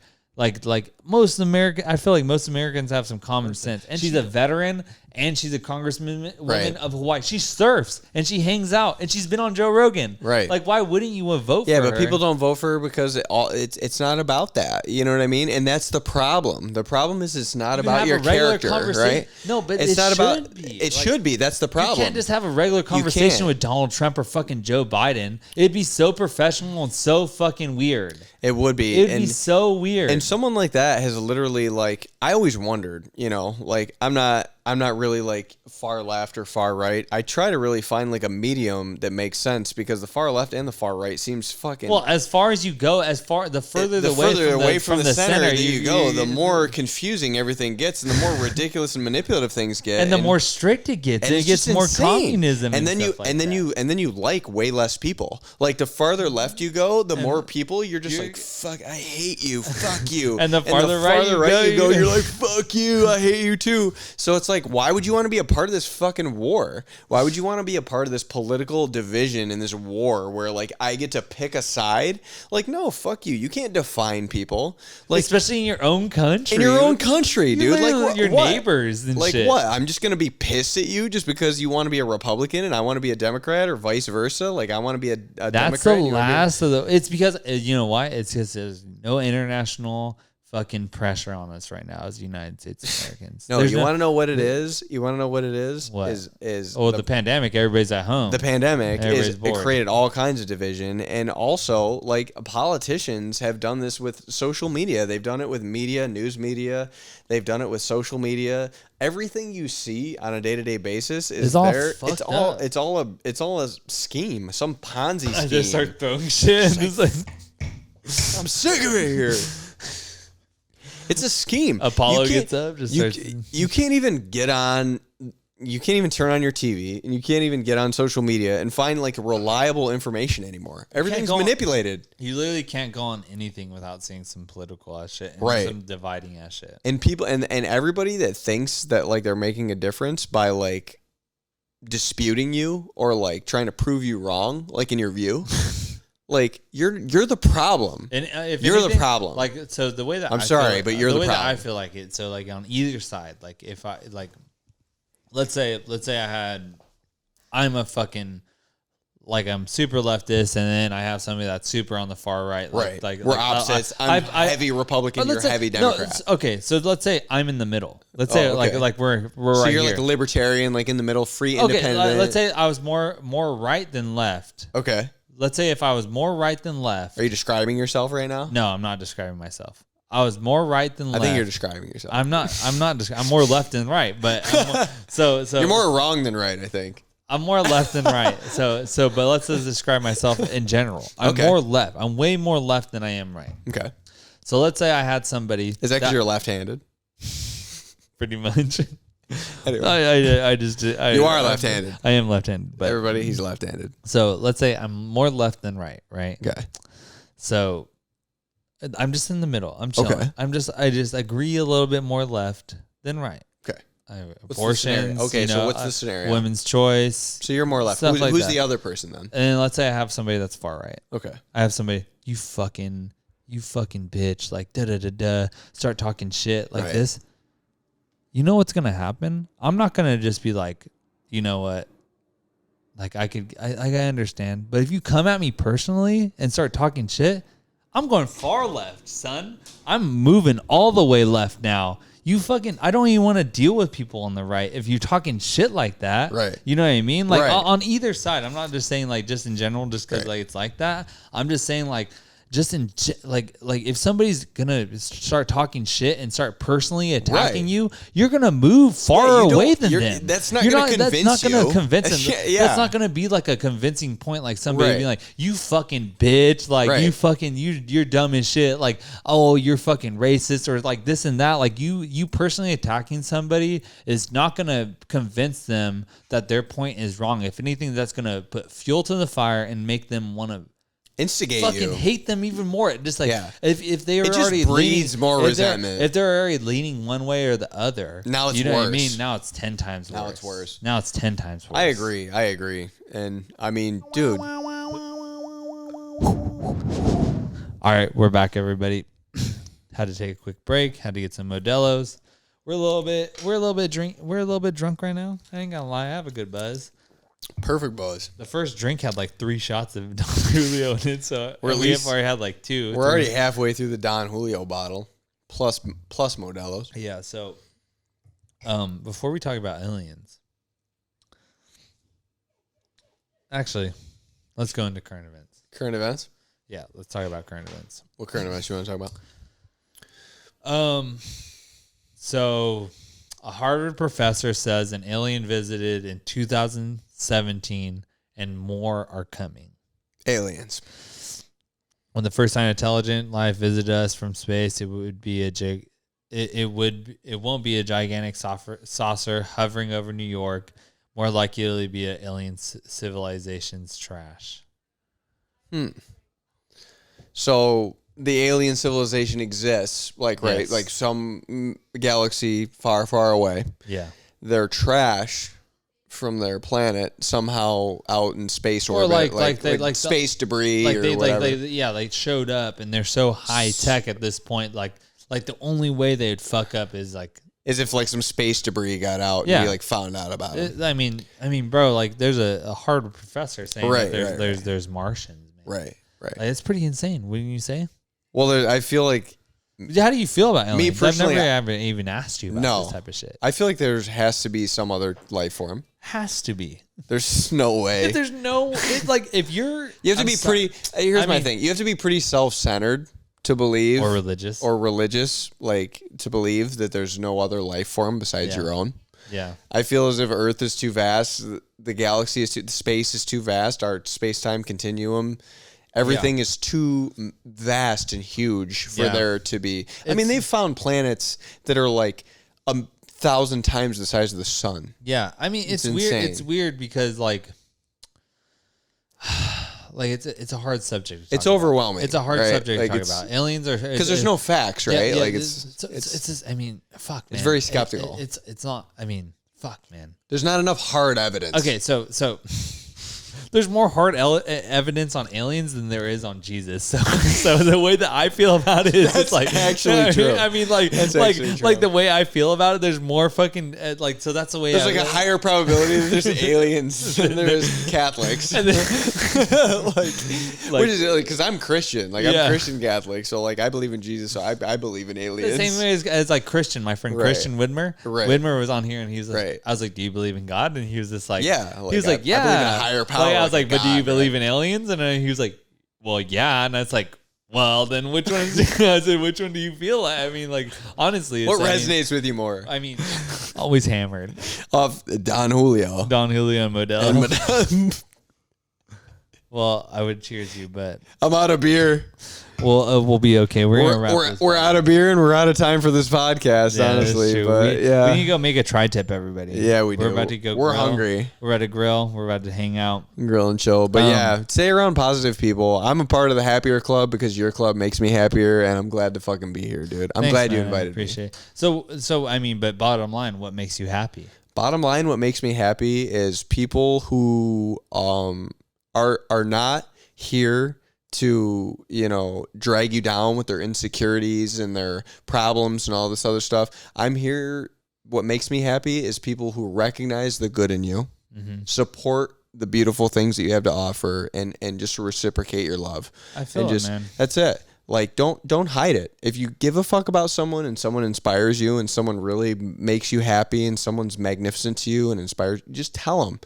most American, I feel like most Americans have some common sense. And she's a veteran and she's a congresswoman of Hawaii. She surfs and she hangs out and she's been on Joe Rogan. Right. Like, why wouldn't you vote for her? Yeah, but people don't vote for her because it's not about that. You know what I mean? And that's the problem. The problem is it's not about your character, right? No, but it's not about. Be. It should be. That's the problem. You can't just have a regular conversation with Donald Trump or fucking Joe Biden. It'd be so professional and so fucking weird. It would be. It'd be so weird. And someone like that has literally like, I always wondered, you know, like I'm not not really like far left or far right. I try to really find like a medium that makes sense because the far left and the far right seems fucking. Well, as far as you go, the further away from the center that you go, the more confusing everything gets, and the more ridiculous and manipulative things get, and the more strict it gets. And it gets more communism, and then you like way less people. Like the farther left you go, the more people you're just like, fuck, I hate you, fuck you. And the farther right you go, you're like, fuck you, I hate you too. So it's like, why would you want to be a part of this fucking war? Why would you want to be a part of this political division in this war where like I get to pick a side? Like, no, fuck you. You can't define people. Like, especially in your own country. In your own country, dude. Like your neighbors and like shit. What? I'm just gonna be pissed at you just because you want to be a Republican and I want to be a Democrat, or vice versa. Like I want to be a Democrat. That's the last of the. It's because you know why? It's because there's no international fucking pressure on us right now as United States Americans. No, you want to know what it is? You want to know what it is? What? Is the pandemic. Everybody's at home. The pandemic it created all kinds of division, and also like politicians have done this with social media. They've done it with media, news media. They've done it with social media. Everything you see on a day-to-day basis is there. It's all a scheme, some Ponzi scheme. I just start throwing shit. I'm sick of it here. It's a scheme. Apollo gets up. You can't even get on. You can't even turn on your TV, and you can't even get on social media and find like reliable information anymore. Everything's manipulated. You literally can't go on anything without seeing some political ass shit, and right? Some dividing ass shit. And people and everybody that thinks that like they're making a difference by like disputing you or like trying to prove you wrong, like in your view. Like you're the problem, and if you're anything, the problem. Like so, the way that I'm sorry, but you're the way problem. that I feel like it. So like on either side, like if I like, let's say I'm a fucking like I'm super leftist, and then I have somebody that's super on the far right. Right, like we're opposites. I'm heavy Republican. You're heavy Democrat. No, okay, so let's say I'm in the middle. Let's say like we're so right you're here. Like a libertarian, like in the middle, free, independent. Okay, let's say I was more right than left. Okay. Let's say if I was more right than left. Are you describing yourself right now? No, I'm not describing myself. I was more right than left. I think you're describing yourself. I'm not. I'm more left than right, but so you're more wrong than right. I think I'm more left than right. So, but let's just describe myself in general. I'm more left. I'm way more left than I am right. Okay. So let's say I had somebody. Is that because you're left-handed? Pretty much. Anyway. I just you are left-handed. I am left-handed, but everybody he's left-handed. So let's say I'm more left than right, right? Okay. So I'm just in the middle. I'm chilling. Okay. I just agree a little bit more left than right. Okay. Abortions. Okay, so what's the scenario? Women's choice. So you're more left. Who's the other person then? And let's say I have somebody that's far right. Okay. I have somebody, you fucking bitch, like da start talking shit like this. You know what's gonna happen? I'm not gonna just be like, you know what? Like I understand, but if you come at me personally and start talking shit, I'm going far left, son. I'm moving all the way left now. I don't even want to deal with people on the right if you're talking shit like that. Right. You know what I mean? Like on either side. I'm not just saying like just in general, just because like it's like that. I'm just saying like just in like if somebody's gonna start talking shit and start personally attacking you, you're gonna move far away than them. That's not gonna convince you. That's not gonna convince them. Yeah. That's not gonna be like a convincing point. Like somebody being like, "You fucking bitch," like you fucking you're dumb as shit. Like, oh, you're fucking racist or like this and that. Like you personally attacking somebody is not gonna convince them that their point is wrong. If anything, that's gonna put fuel to the fire and make them want to instigate fucking hate them even more. Just like if they are it already just breeds more resentment. If they're already leaning one way or the other, now it's you know worse. What I mean, now it's 10 times worse. Now it's worse. Now it's 10 times worse. I agree. And I mean, dude. All right, we're back, everybody. Had to take a quick break. Had to get some Modelo's. We're a little bit drunk right now. I ain't gonna lie, I have a good buzz. Perfect buzz. The first drink had like 3 shots of Don Julio in it, so we've already had like 2. We're already halfway through the Don Julio bottle, plus Modelo's. Yeah. So, before we talk about aliens, actually, let's go into current events. Current events? Yeah, let's talk about current events. What current events you want to talk about? So A Harvard professor says an alien visited in 2017 and more are coming. Aliens. When the first time intelligent life visited us from space, it won't be a gigantic saucer hovering over New York. More likely it'll be an alien civilization's trash. So the alien civilization exists, like right, Yes. like some galaxy far, far away. Yeah. They're trash from their planet somehow out in space Or orbit, like space debris like or they whatever. like showed up and they're so high tech at this point. Like the only way they'd fuck up is like. As if like some space debris got out Yeah. and we like found out about it. I mean, bro, like there's a Harvard professor saying Right, that right. there's Martians, man. Right. Like, it's pretty insane. Wouldn't you say? Well, I feel like How do you feel about aliens? personally, I've never even asked you about this type of shit. I feel like there has to be some other life form. Has to be. There's no way. There's no like if you're. You have to be pretty. Here's my thing. You have to be pretty self-centered to believe, or religious, like to believe that there's no other life form besides your own. Yeah. I feel as if Earth is too vast, the galaxy is the space is too vast, our space-time continuum. Everything is too vast and huge for there to be. I mean, they've found planets that are like 1,000 times the size of the sun. Yeah, I mean, it's weird. insane. It's weird because like it's a hard subject. It's overwhelming. It's a hard right? subject like to talk about. Aliens are because there's no facts, right? Yeah, like it's just. I mean, fuck, man. It's very skeptical. It's not. I mean, fuck, man. There's not enough hard evidence. Okay, so there's more hard evidence on aliens than there is on Jesus. So the way that I feel about it is it's like actually true. I mean, like the way I feel about it, there's more fucking like. So that's the way. There's like a higher probability that there's aliens than there is Catholics. And then, Which is because I'm Christian. Like I'm Christian Catholic, so like I believe in Jesus, so I believe in aliens. the same way as like Christian, my friend Christian Widmer. Right. Widmer was on here and he was like, Right. I was like, do you believe in God? And he was just like, Yeah, he was like, like, I yeah. believe in a higher power. Like, I was like, but do you God, believe in aliens? And he was like, well, yeah. And I was like, well, then which one? I said, which one do you feel like? I mean, like, honestly, it's, What resonates with you more? I mean, always hammered. Of Don Julio. Don Julio and Modelo. And Madame. Well, I would cheers you, but I'm out of beer. we'll be okay. We're gonna wrap this. We're out of beer and we're out of time for this podcast, Yeah, that's honestly. true. But we need to go make a tri-tip, everybody. Yeah, we do. We're about to go. We're grill. hungry. We're about to grill. We're about to hang out. Grill and chill. But yeah, stay around positive people. I'm a part of the Happier Club because your club makes me happier, and I'm glad to fucking be here, dude. I'm glad you invited me. Appreciate it. So I mean, but bottom line, what makes you happy? Bottom line, what makes me happy is people who are not here to, drag you down with their insecurities and their problems and all this other stuff. I'm here. What makes me happy is people who recognize the good in you, support the beautiful things that you have to offer, and just reciprocate your love. I feel it, man. That's it. Like, don't hide it. If you give a fuck about someone and someone inspires you and someone really makes you happy and someone's magnificent to you and inspires, just tell them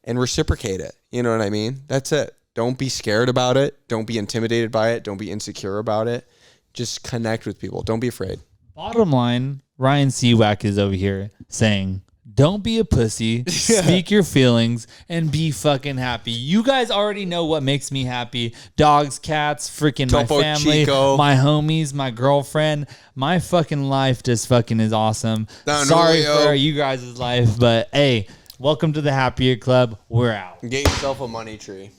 and reciprocate it. You know what I mean? That's it. Don't be scared about it. Don't be intimidated by it. Don't be insecure about it. Just connect with people. Don't be afraid. Bottom line, Ryan Siwak is over here saying, don't be a pussy, speak your feelings, and be fucking happy. You guys already know what makes me happy. Dogs, cats, freaking Topo my family, Chico. my homies, my girlfriend. My fucking life just fucking is awesome. Don Sorry Julio. for you guys' life, but hey, welcome to the Happier Club. We're out. Get yourself a money tree.